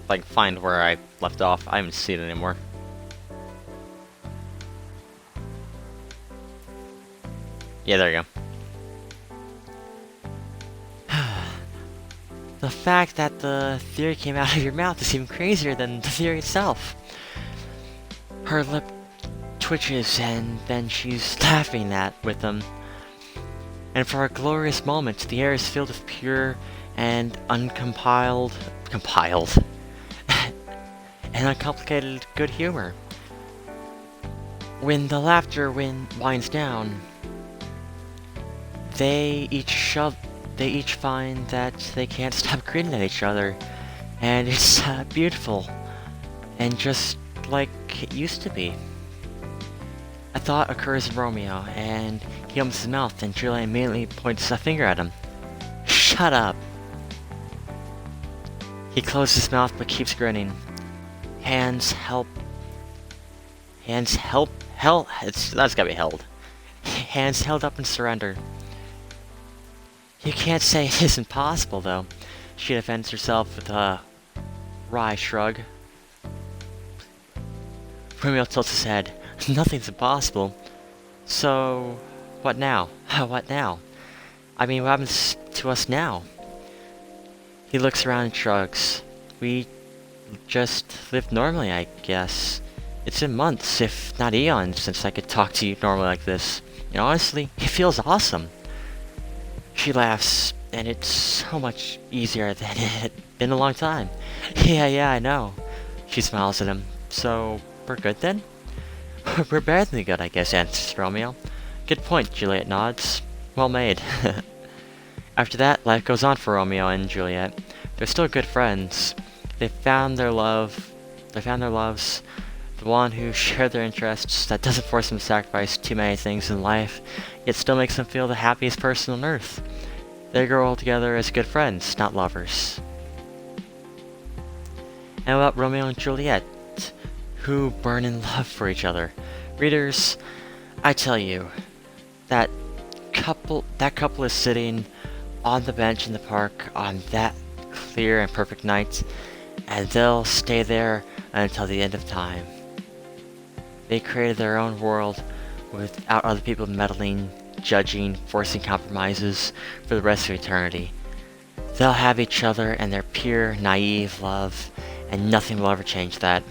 Like, find where I left off. I haven't seen it anymore. Yeah, there you go. The fact that the theory came out of your mouth is even crazier than the theory itself. Her lip twitches, and then she's laughing with them. And for a glorious moment, the air is filled with pure and compiled, and uncomplicated good humor. When the laughter winds down, they each find that they can't stop grinning at each other, and it's beautiful, and just like it used to be. A thought occurs in Romeo, and he opens his mouth, and Juliet immediately points a finger at him. Shut up! He closes his mouth but keeps grinning. Hands help, that's gotta be held. Hands held up in surrender. You can't say it isn't possible, though. She defends herself with a wry shrug. Romeo tilts his head. Nothing's impossible. So, what now? What now? I mean, what happens to us now? He looks around and shrugs. We just live normally, I guess. It's been months, if not eons, since I could talk to you normally like this. And honestly, it feels awesome. She laughs, and it's so much easier than it had been a long time. Yeah, I know. She smiles at him. So, we're good then? We're better than good, I guess, answers Romeo. Good point, Juliet nods. Well made. After that, life goes on for Romeo and Juliet. They're still good friends. They found their loves, the one who shared their interests, that doesn't force them to sacrifice too many things in life, yet still makes them feel the happiest person on earth. They grow old together as good friends, not lovers. And about Romeo and Juliet, who burn in love for each other. Readers, I tell you, that couple is sitting on the bench in the park on that clear and perfect night, and they'll stay there until the end of time. They created their own world without other people meddling, judging, forcing compromises for the rest of eternity. They'll have each other and their pure, naive love, and nothing will ever change that.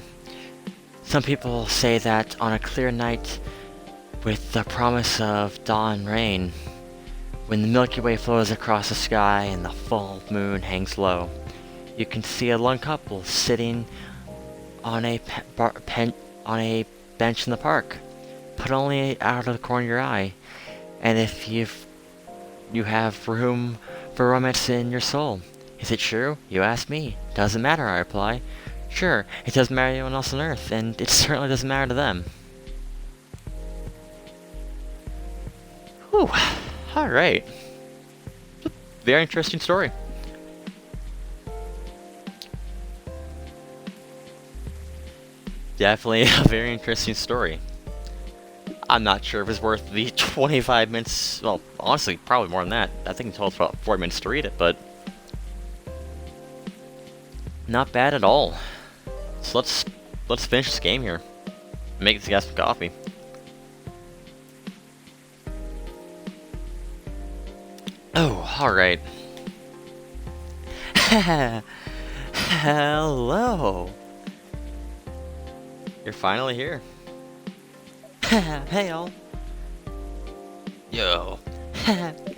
Some people say that on a clear night, with the promise of dawn rain, when the Milky Way flows across the sky and the full moon hangs low, you can see a lone couple sitting on a bench in the park, but only out of the corner of your eye. And if you have room for romance in your soul. Is it true? You ask me. Doesn't matter, I reply. Sure, it doesn't matter to anyone else on Earth, and it certainly doesn't matter to them. Whew. Alright. Very interesting story. Definitely a very interesting story. I'm not sure if it's worth the 25 minutes. Well, honestly, probably more than that. I think it took about 4 minutes to read it, but not bad at all. So let's finish this game here. Make this guy some coffee. Oh, alright. Hello. You're finally here. Hey, all. Yo.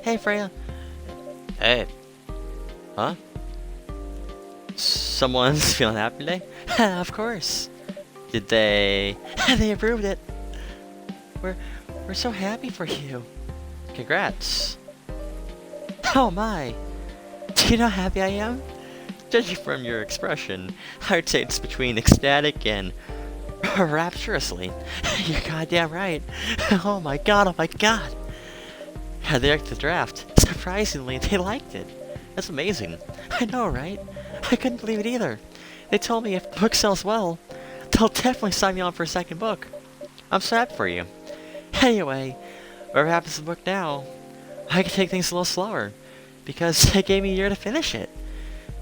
Hey, Freya. Hey. Huh? Someone's feeling happy today? Of course. Did they... They approved it. We're so happy for you. Congrats. Oh my. Do you know how happy I am? Judging from your expression, I'd say it's between ecstatic and rapturously. You're goddamn right. Oh my god, oh my god. They liked the draft. Surprisingly, they liked it. That's amazing. I know, right? I couldn't believe it either. They told me if the book sells well, they'll definitely sign me on for a second book. I'm so happy for you. Anyway, whatever happens to the book now, I can take things a little slower, because they gave me a year to finish it,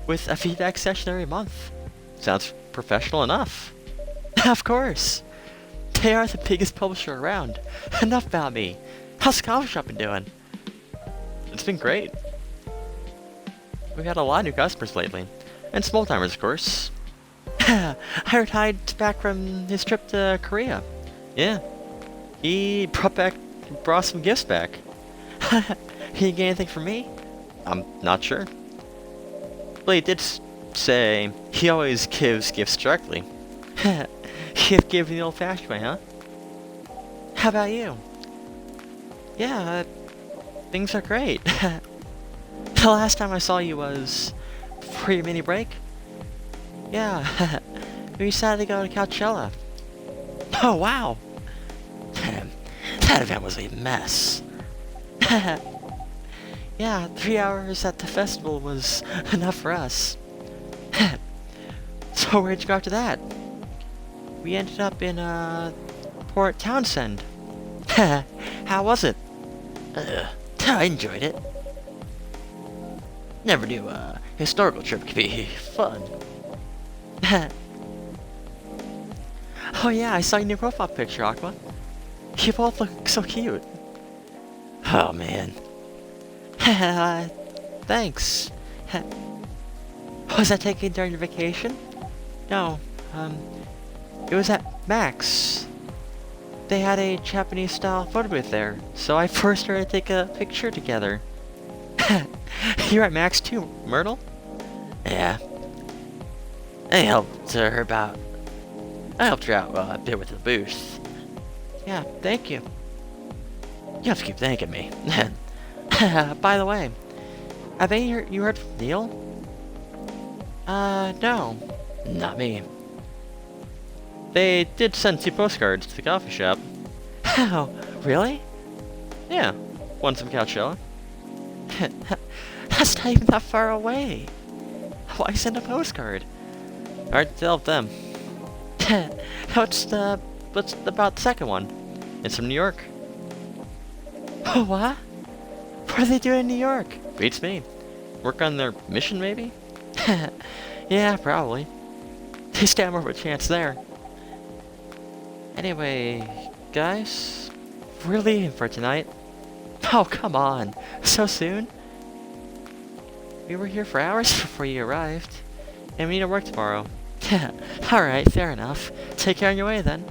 with a feedback session every month. Sounds professional enough. Of course. They are the biggest publisher around. Enough about me. How's the coffee shop been doing? It's been great. We've had a lot of new customers lately. And small-timers, of course. I heard Hyde's back from his trip to Korea. Yeah. He brought some gifts back. He didn't get anything from me? I'm not sure. But he did say he always gives gifts directly. Gift giving the old-fashioned way, huh? How about you? Yeah, things are great. The last time I saw you was for your mini break. Yeah, we decided to go to Coachella. Oh, wow. That event was a mess. Yeah, 3 hours at the festival was enough for us. So where'd you go after that? We ended up in, Port Townsend. How was it? I enjoyed it. Never knew a historical trip could be fun. Oh yeah, I saw your new profile picture, Aqua. You both look so cute. Oh man. Thanks. Was that taken during your vacation? No, it was at Max. They had a Japanese-style photo booth there, so I forced her to take a picture together. You're at Max too, Myrtle? Yeah. I helped her out a bit with the booth. Yeah, thank you. You have to keep thanking me. By the way, have you heard from Neil? No. Not me. They did send 2 postcards to the coffee shop. Oh, really? Yeah, one's from Coachella. That's not even that far away. Why send a postcard? Alright, to help them. What's about the second one? It's from New York. Oh, what? What are they doing in New York? Beats me. Work on their mission, maybe? Yeah, probably. They stand more of a chance there. Anyway, guys, we're leaving for tonight. Oh, come on. So soon? We were here for hours before you arrived. And we need to work tomorrow. Yeah, alright, fair enough. Take care on your way then.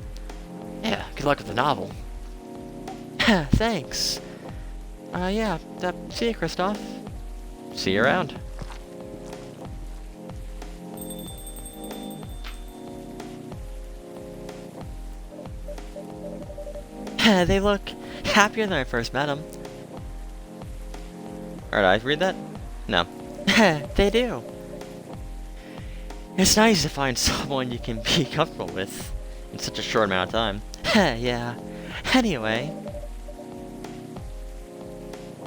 Yeah, good luck with the novel. Thanks. Yeah, see you, Kristoff. See you around. They look happier than I first met them. Alright, I read that? No. They do. It's nice to find someone you can be comfortable with In such a short amount of time. Yeah. Anyway.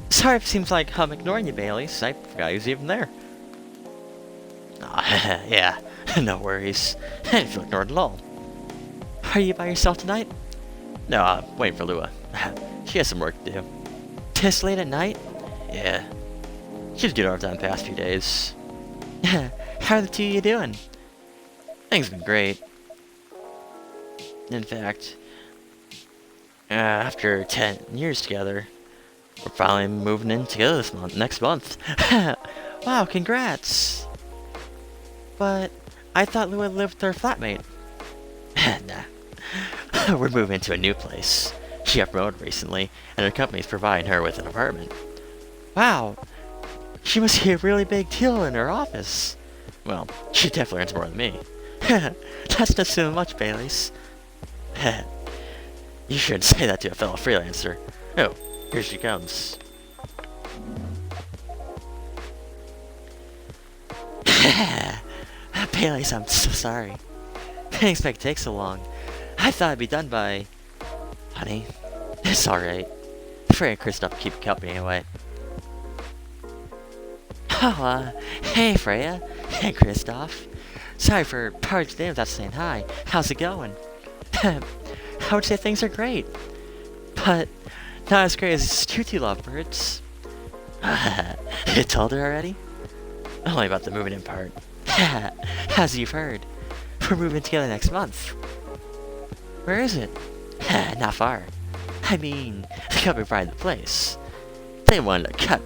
Sorry if it seems like I'm ignoring you, Baileys. I forgot he was even there. Yeah, no worries. I didn't feel ignored at all. Are you by yourself tonight? No, I'm waiting for Lua. She has some work to do. This late at night? Yeah. She's good overtime the past few days. How are the two of you doing? Things have been great. In fact, after 10 years together, we're finally moving in together next month. Wow, congrats. But I thought Lua lived with her flatmate. Nah. We're moving to a new place. She got promoted recently, and her company's providing her with an apartment. Wow. She must be a really big deal in her office. Well, she definitely earns more than me. That's not so much, Baileys. You shouldn't say that to a fellow freelancer. Oh, here she comes. Baileys, I'm so sorry. I didn't expect it to take so long. I thought it'd be done by... Honey, it's alright. Freya and Kristoff keep company anyway. Oh, hey Freya. Hey Kristoff. Sorry for parting today without saying hi. How's it going? I would say things are great. But not as great as Tutti Lovebirds. You told her already? Only about the moving in part. As you've heard, we're moving together next month. Where is it? Not far. I mean, The company provided the place. They wanted to cut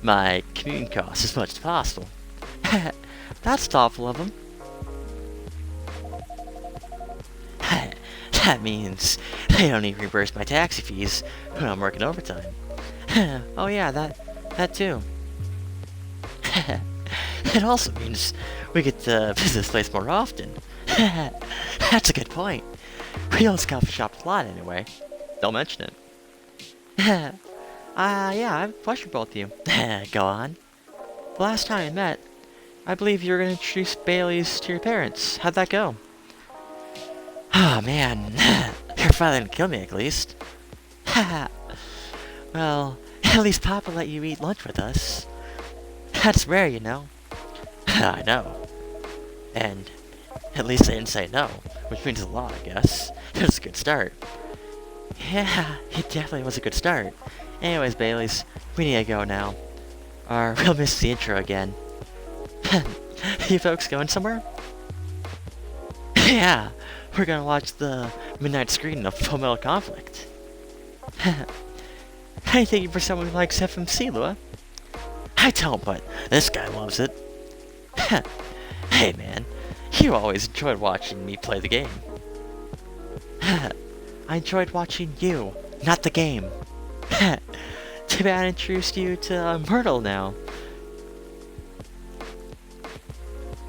my commuting costs as much as possible. that's thoughtful of them. That means they don't even reimburse my taxi fees when I'm working overtime. Oh yeah, that too. It also means we get to visit this place more often. That's a good point. We don't coffee shop a lot anyway. Don't mention it. Yeah, I have a question for both of you. Go on. The last time we met, I believe you were going to introduce Baileys to your parents. How'd that go? Oh man, your father didn't kill me at least. Well, at least Papa let you eat lunch with us. That's rare, you know. I know. And at least they didn't say no, which means a lot, I guess. It was a good start. Yeah, it definitely was a good start. Anyways, Baileys, we need to go now. Or we'll miss the intro again. You folks going somewhere? Yeah, we're gonna watch the midnight screening of Full Metal Conflict. Anything for someone who likes FMC, Lua? I don't, but this guy loves it. Hey man, you always enjoyed watching me play the game. I enjoyed watching you, not the game. Too bad I introduced you to Myrtle now.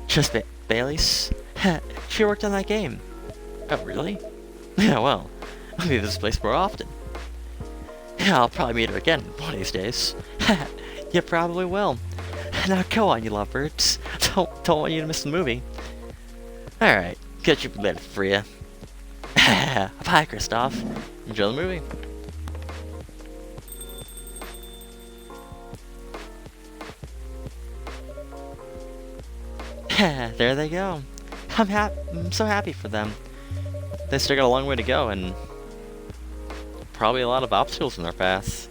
Just Baileys? She worked on that game. Oh, really? Yeah, well, I'll be this place more often. Yeah, I'll probably meet her again one of these days. You probably will. Now go on, you lovebirds. Don't want you to miss the movie. Alright, catch you later, Freya. Bye, Kristoff. Enjoy the movie. There they go. I'm so happy for them. They still got a long way to go, and probably a lot of obstacles in their path.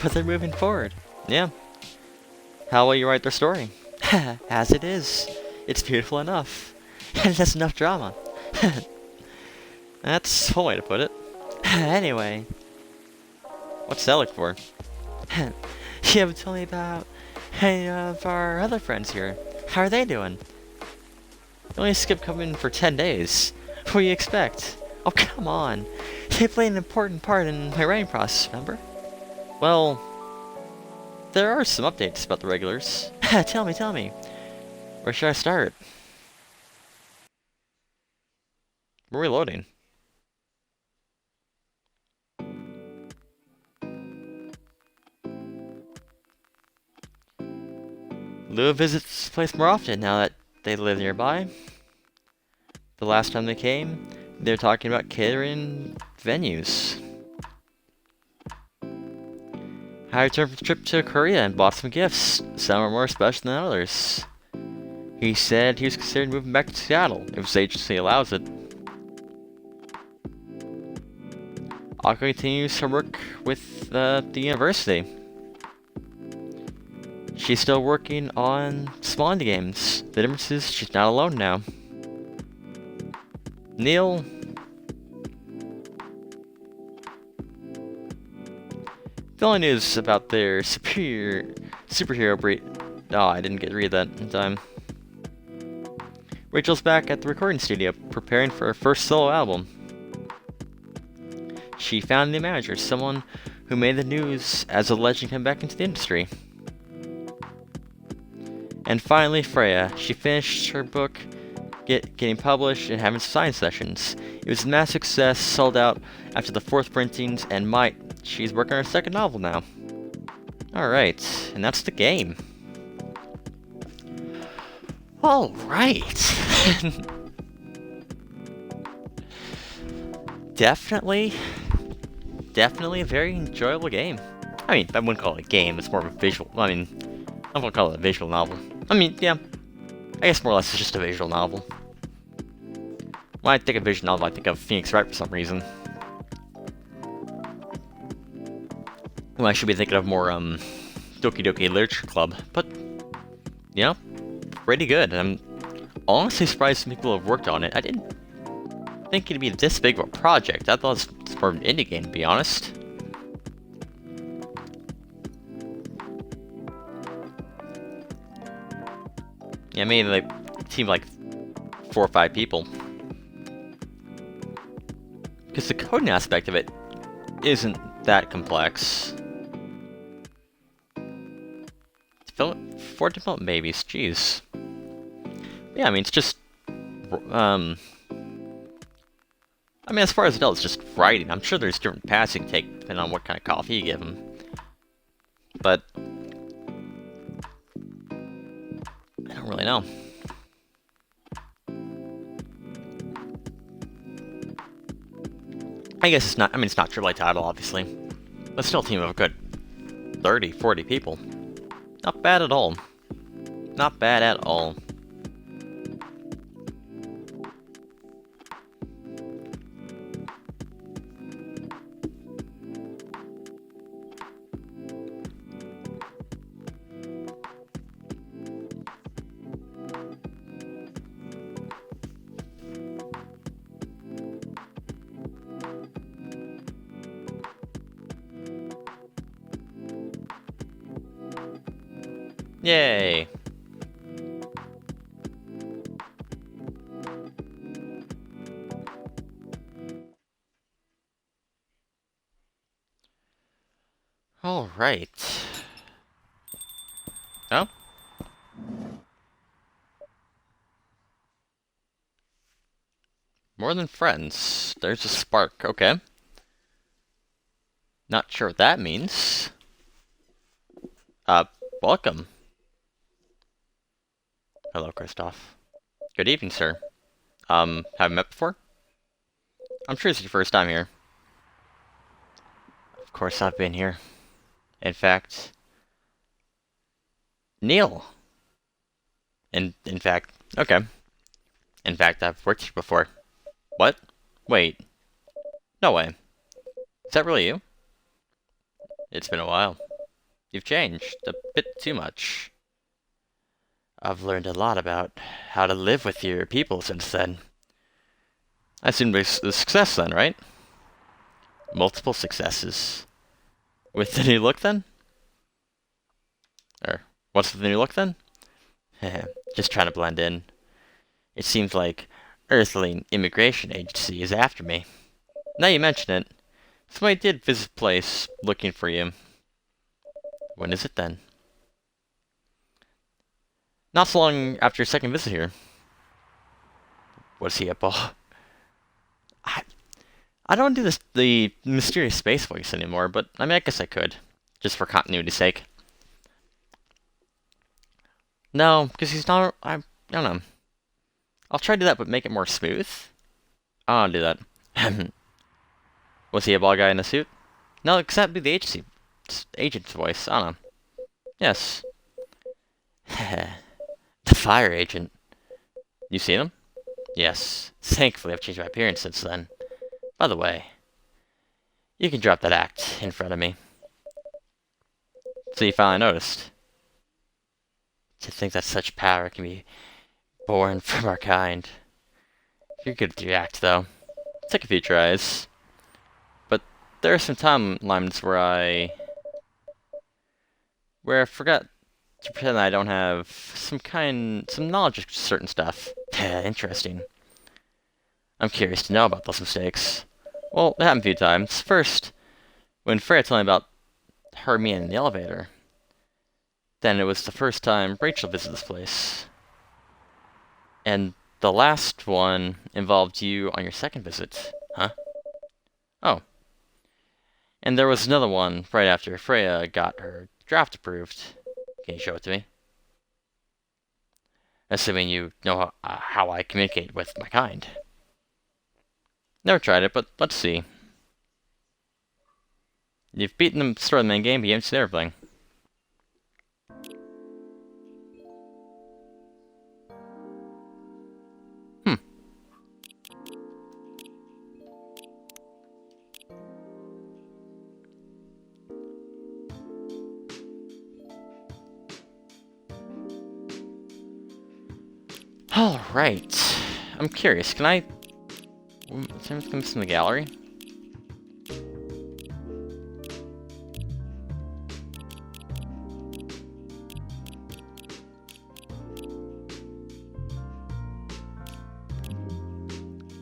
But they're moving forward. Yeah. How will you write their story? As it is. It's beautiful enough. And it has enough drama. That's one way to put it. Anyway, What's that look for? you haven't told me about any of our other friends here. How are they doing? You only skipped coming for 10 days. What do you expect? Oh, come on. They played an important part in my writing process, remember? Well, there are some updates about the regulars. Tell me. Where should I start? We're reloading. Lua visits this place more often now that they live nearby. The last time they came, they were talking about catering venues. I returned from the trip to Korea and bought some gifts. Some are more special than others. He said he was considering moving back to Seattle if his agency allows it. I'll continue her work with the university. She's still working on small indie games. The difference is she's not alone now. Neil. The only news about their superhero breed. Oh, I didn't get to read that in time. Rachel's back at the recording studio, preparing for her first solo album. She found the manager, someone who made the news as a legend come back into the industry. And finally, Freya. She finished her book, getting published and having sign sessions. It was a massive success, sold out after the 4th printings, and she's working on her 2nd novel now. Alright, and that's the game. Alright. Definitely a very enjoyable game. I mean, I wouldn't call it a game, it's more of a visual. I wouldn't call it a visual novel. I mean, yeah. I guess more or less it's just a visual novel. When I think of visual novel, I think of Phoenix Wright for some reason. Well, I should be thinking of more, Doki Doki Literature Club, but, you know, pretty good. I'm honestly surprised some people have worked on it. I didn't think it'd be this big of a project. I thought it was more of an indie game, to be honest. Yeah, maybe they seemed like 4 or 5 people. Because the coding aspect of it isn't that complex. 4 development babies, jeez. Yeah, I mean, it's just... I mean, as far as adults, it's just writing. I'm sure there's different passing take depending on what kind of coffee you give them. But... I don't really know. I guess it's not, it's not AAA title, obviously. But still a team of a good 30, 40 people. Not bad at all. Not bad at all. Yay! Alright. Oh? More than friends. There's a spark, okay. Not sure what that means. Welcome. Hello, Christoph. Good evening, sir. Have we met before? I'm sure it's your first time here. Of course I've been here. In fact... Neil! In fact... Okay. In fact, I've worked here before. What? Wait. No way. Is that really you? It's been a while. You've changed. A bit too much. I've learned a lot about how to live with your people since then. I assume it's a success then, right? Multiple successes. With the new look then? Or, what's with the new look then? Just trying to blend in. It seems like Earthling Immigration Agency is after me. Now you mention it, somebody did visit the place looking for you. When is it then? Not so long after your second visit here. Was he a ball? I don't do the mysterious space voice anymore, but I mean, I guess I could. Just for continuity's sake. No, because he's not. I don't know. I'll try to do that, but make it more smooth. I'll do that. Was he a bald guy in a suit? No, because that'd be the agent's voice. I don't know. Yes. The fire agent. You seen him? Yes. Thankfully, I've changed my appearance since then. By the way, you can drop that act in front of me. So you finally noticed. To think that such power can be born from our kind. You're good at your act, though. Take a few tries. But there are some timelines where I forgot to pretend I don't have some knowledge of certain stuff. Interesting. I'm curious to know about those mistakes. Well, it happened a few times. First, when Freya told me about her and me in the elevator. Then it was the first time Rachel visited this place. And the last one involved you on your second visit. Huh? Oh. And there was another one right after Freya got her draft approved. Can you show it to me? Assuming you know how I communicate with my kind. Never tried it, but let's see. You've beaten the start of the main game, but you haven't seen everything. Alright. I'm curious, can I... Something comes from the gallery?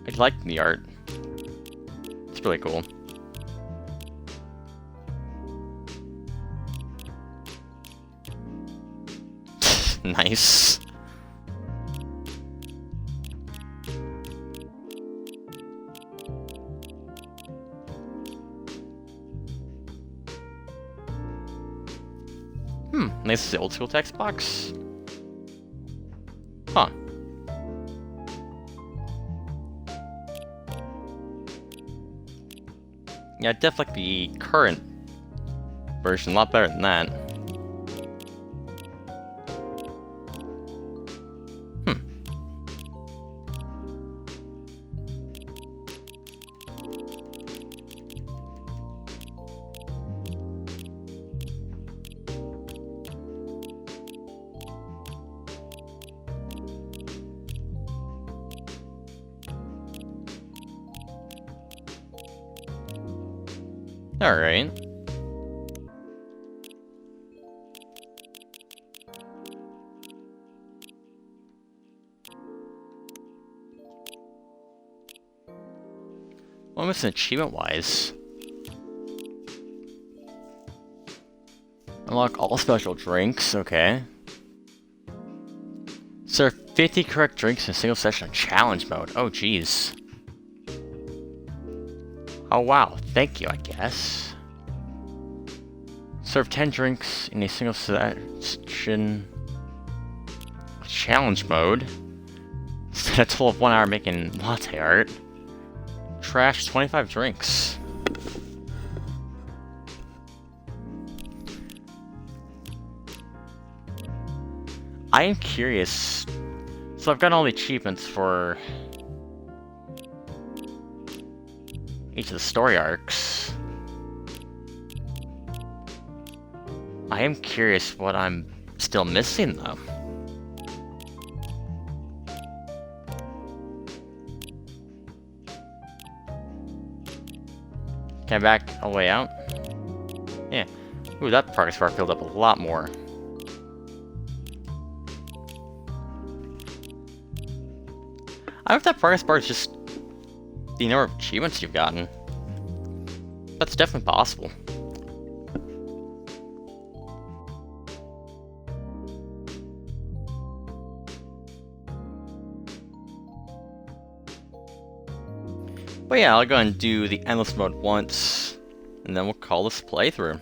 I like the art. It's really cool. Nice. Nice old school text box. Huh. Yeah, definitely the current version, a lot better than that. Alright. Well, I'm missing achievement-wise. Unlock all special drinks, okay. Serve 50 correct drinks in a single session of challenge mode. Oh, jeez. Oh wow, thank you, I guess. Serve 10 drinks in a single session challenge mode. Spend a total of 1 hour making latte art. Trash 25 drinks. I am curious. So I've got all the achievements for each of the story arcs. I am curious what I'm still missing, though. Can I back all the way out? Yeah. Ooh, that progress bar filled up a lot more. I wonder if that progress bar is just the number of achievements you've gotten. That's definitely possible. But yeah, I'll go and do the endless mode once, and then we'll call this playthrough.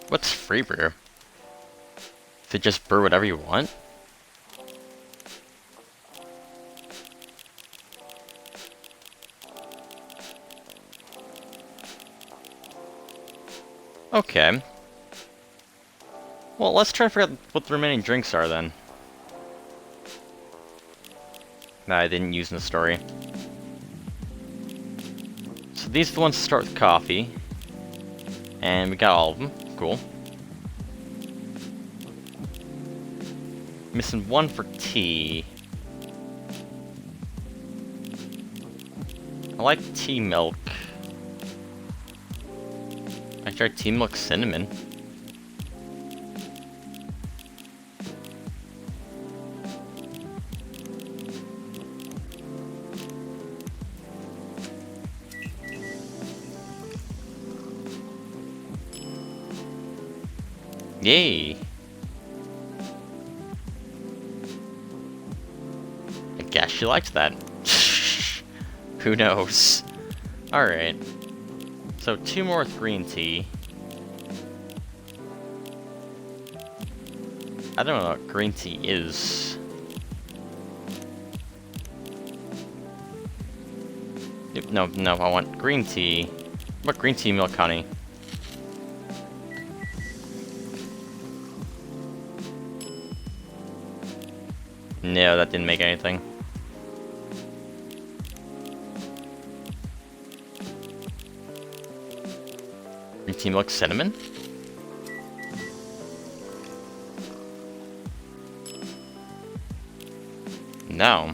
What's free brew? Is it just brew whatever you want? Okay. Well, let's try to figure out what the remaining drinks are then. That I didn't use in the story. So these are the ones that start with coffee. And we got all of them. Cool. Missing one for tea. I like tea milk. I tried tea milk cinnamon. Yay! I guess she liked that. Who knows? Alright. So 2 more with green tea. I don't know what green tea is. No, I want green tea. What green tea milk honey? No, that didn't make anything. Green tea milk cinnamon? No.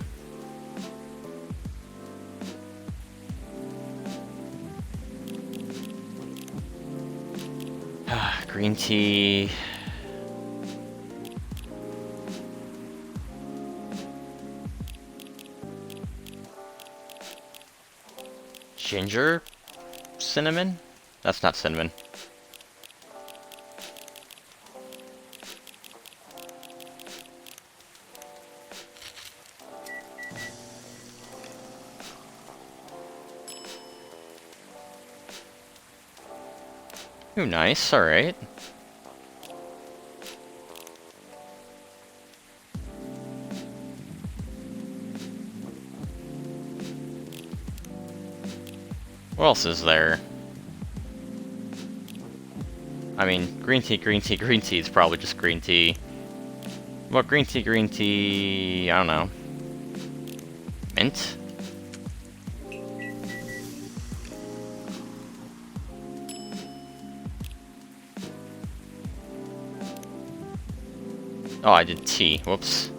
Green tea. Ginger? Cinnamon? That's not cinnamon. Ooh, nice, alright. What else is there? I mean, green tea is probably just green tea. What green tea, I don't know. Mint? Oh, I did tea. Whoops.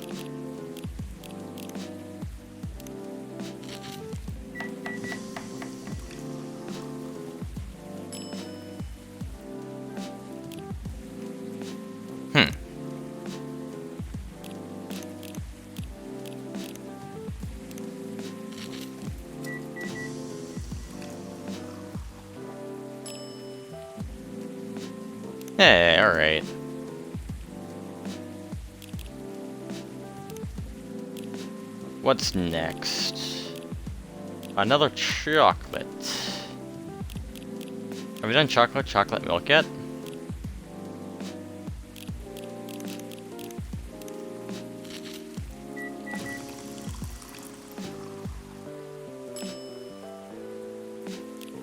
Hey, alright. What's next? Another chocolate. Have we done chocolate milk yet?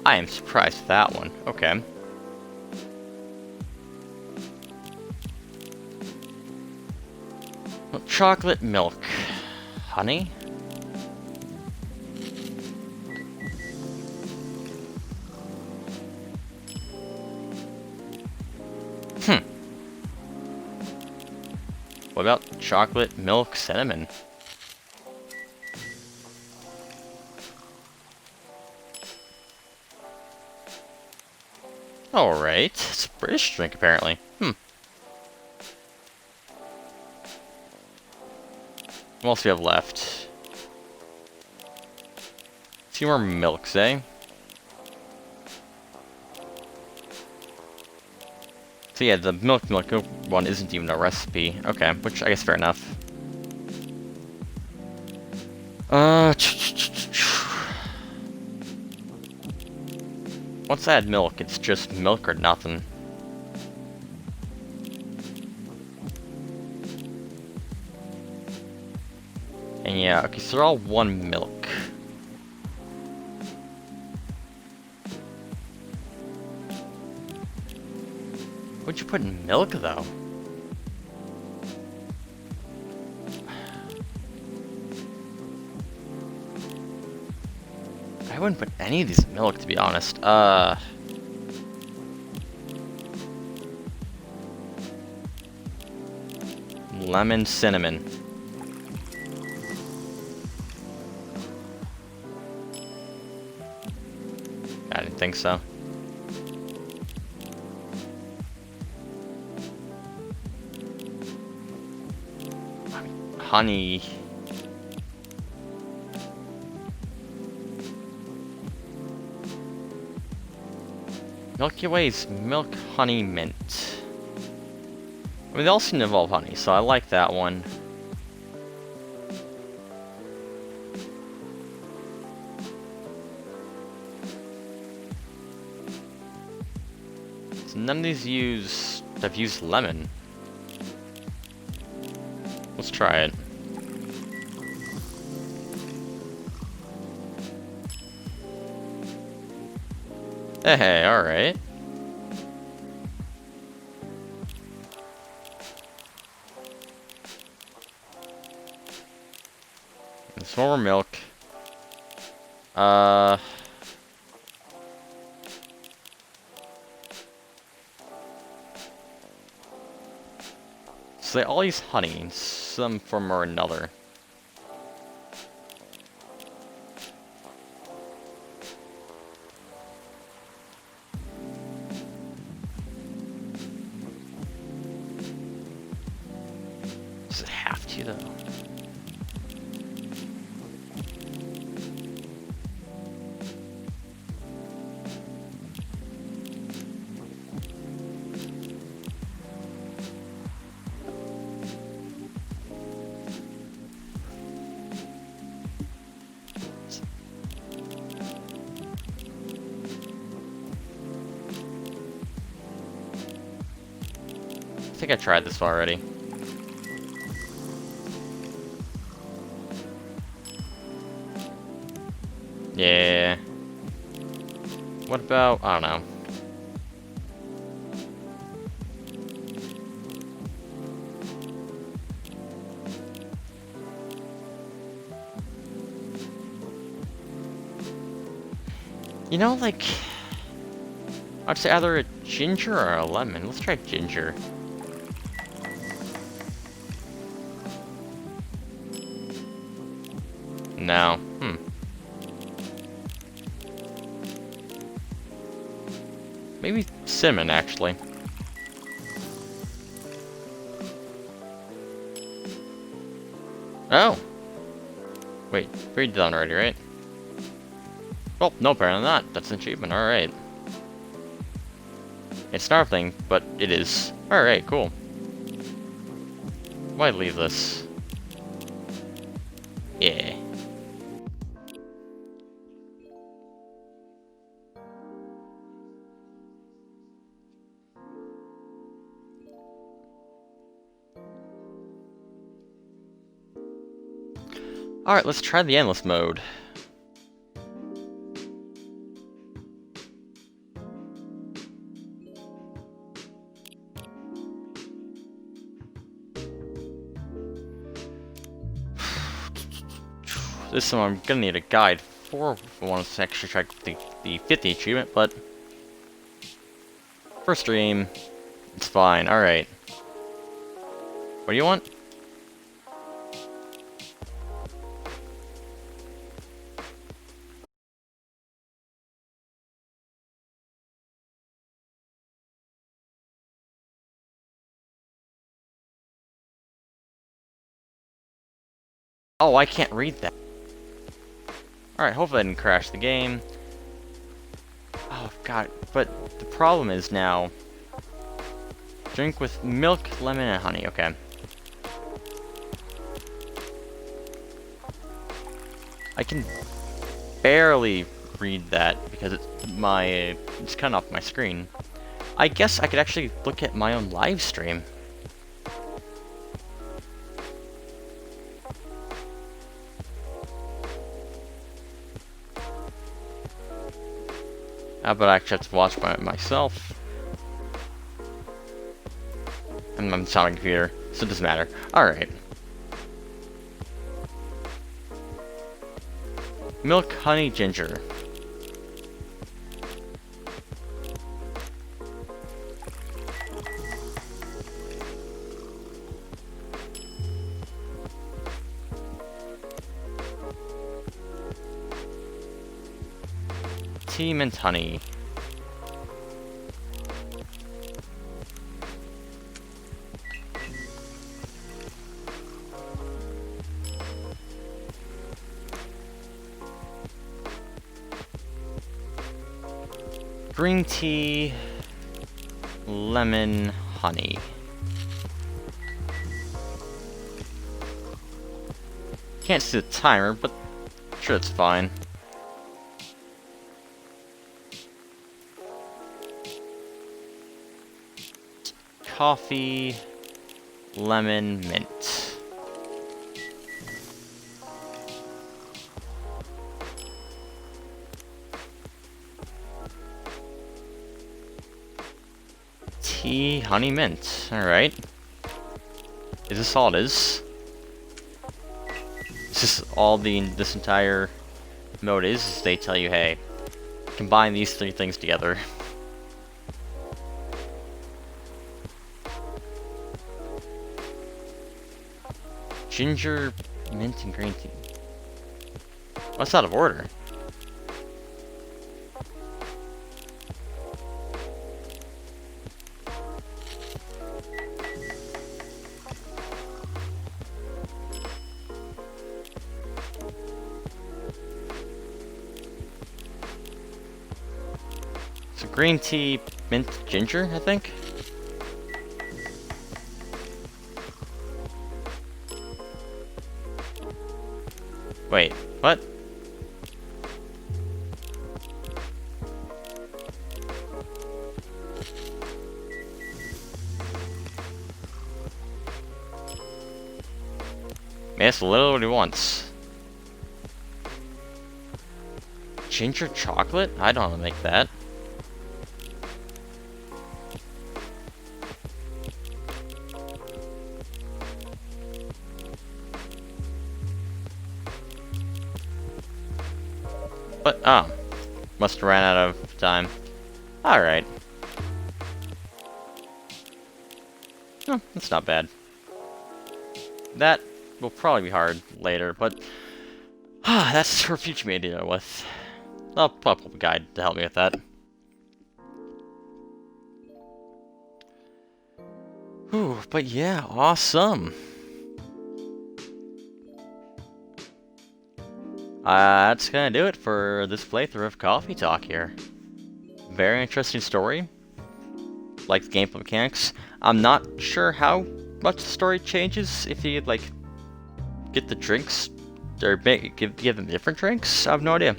I am surprised at that one. Okay. Well, chocolate milk. Honey? What about chocolate, milk, cinnamon? Alright, it's a British drink apparently. What else do we have left? A few more milks, eh? So yeah, the milk one isn't even a recipe. Okay, which I guess fair enough. Once I add milk, it's just milk or nothing. And yeah, okay, so they're all one milk. What'd you put in milk, though? I wouldn't put any of these in milk, to be honest. Lemon cinnamon. I didn't think so. Honey. Milky Way's milk, honey, mint. I mean, they all seem to involve honey, so I like that one. So none of these have used lemon. Let's try it. Hey, alright. Some more milk. So they all use honey in some form or another. Does it have to, though? I think I tried this already. Yeah. What about, I don't know. You know, like, I'd say either a ginger or a lemon. Let's try ginger. No. Maybe cinnamon, actually. Oh! Wait, we done already, right? Well, no, apparently not. That's an achievement, alright. It's not a thing, but it is. Alright, cool. Why leave this? Yeah. Alright, let's try the endless mode. This one I'm gonna need a guide for if I want to actually try the 50 achievement, but first stream, it's fine. Alright. What do you want? Oh, I can't read that. Alright, hopefully I didn't crash the game. Oh, God. But the problem is now... Drink with milk, lemon, and honey. Okay. I can barely read that because it's kind of off my screen. I guess I could actually look at my own live stream. But I actually have to watch myself. And I'm on a computer, so it doesn't matter. Alright. Milk, honey, ginger. Tea, mint, honey. Green tea, lemon, honey. Can't see the timer, but I'm sure it's fine. Coffee, lemon, mint. Tea, honey, mint. Alright. Is this all it is? Is this all this entire mode is they tell you, hey, combine these three things together. Ginger, mint, and green tea. What's out of order? So green tea, mint, ginger, I think? Wait, what? Man, that's literally what he wants. Ginger chocolate? I don't know how to make that. What? Oh. Must have ran out of time. Alright. Oh, that's not bad. That will probably be hard later, but that's for future me to deal with. I'll pop up a guide to help me with that. Whew, but yeah, awesome. That's gonna do it for this playthrough of Coffee Talk here. Very interesting story. Like the gameplay mechanics. I'm not sure how much the story changes if you like get the drinks or give them different drinks. I have no idea.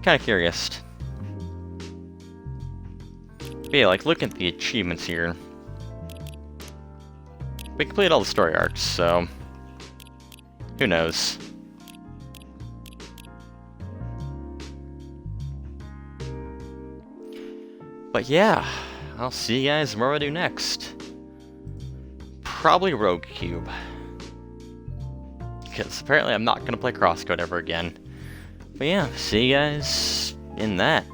Kind of curious. But yeah, like look at the achievements here. We completed all the story arcs, so who knows. But yeah, I'll see you guys where I do next. Probably Rogue Cube. Because apparently I'm not going to play Crosscode ever again. But yeah, see you guys in that.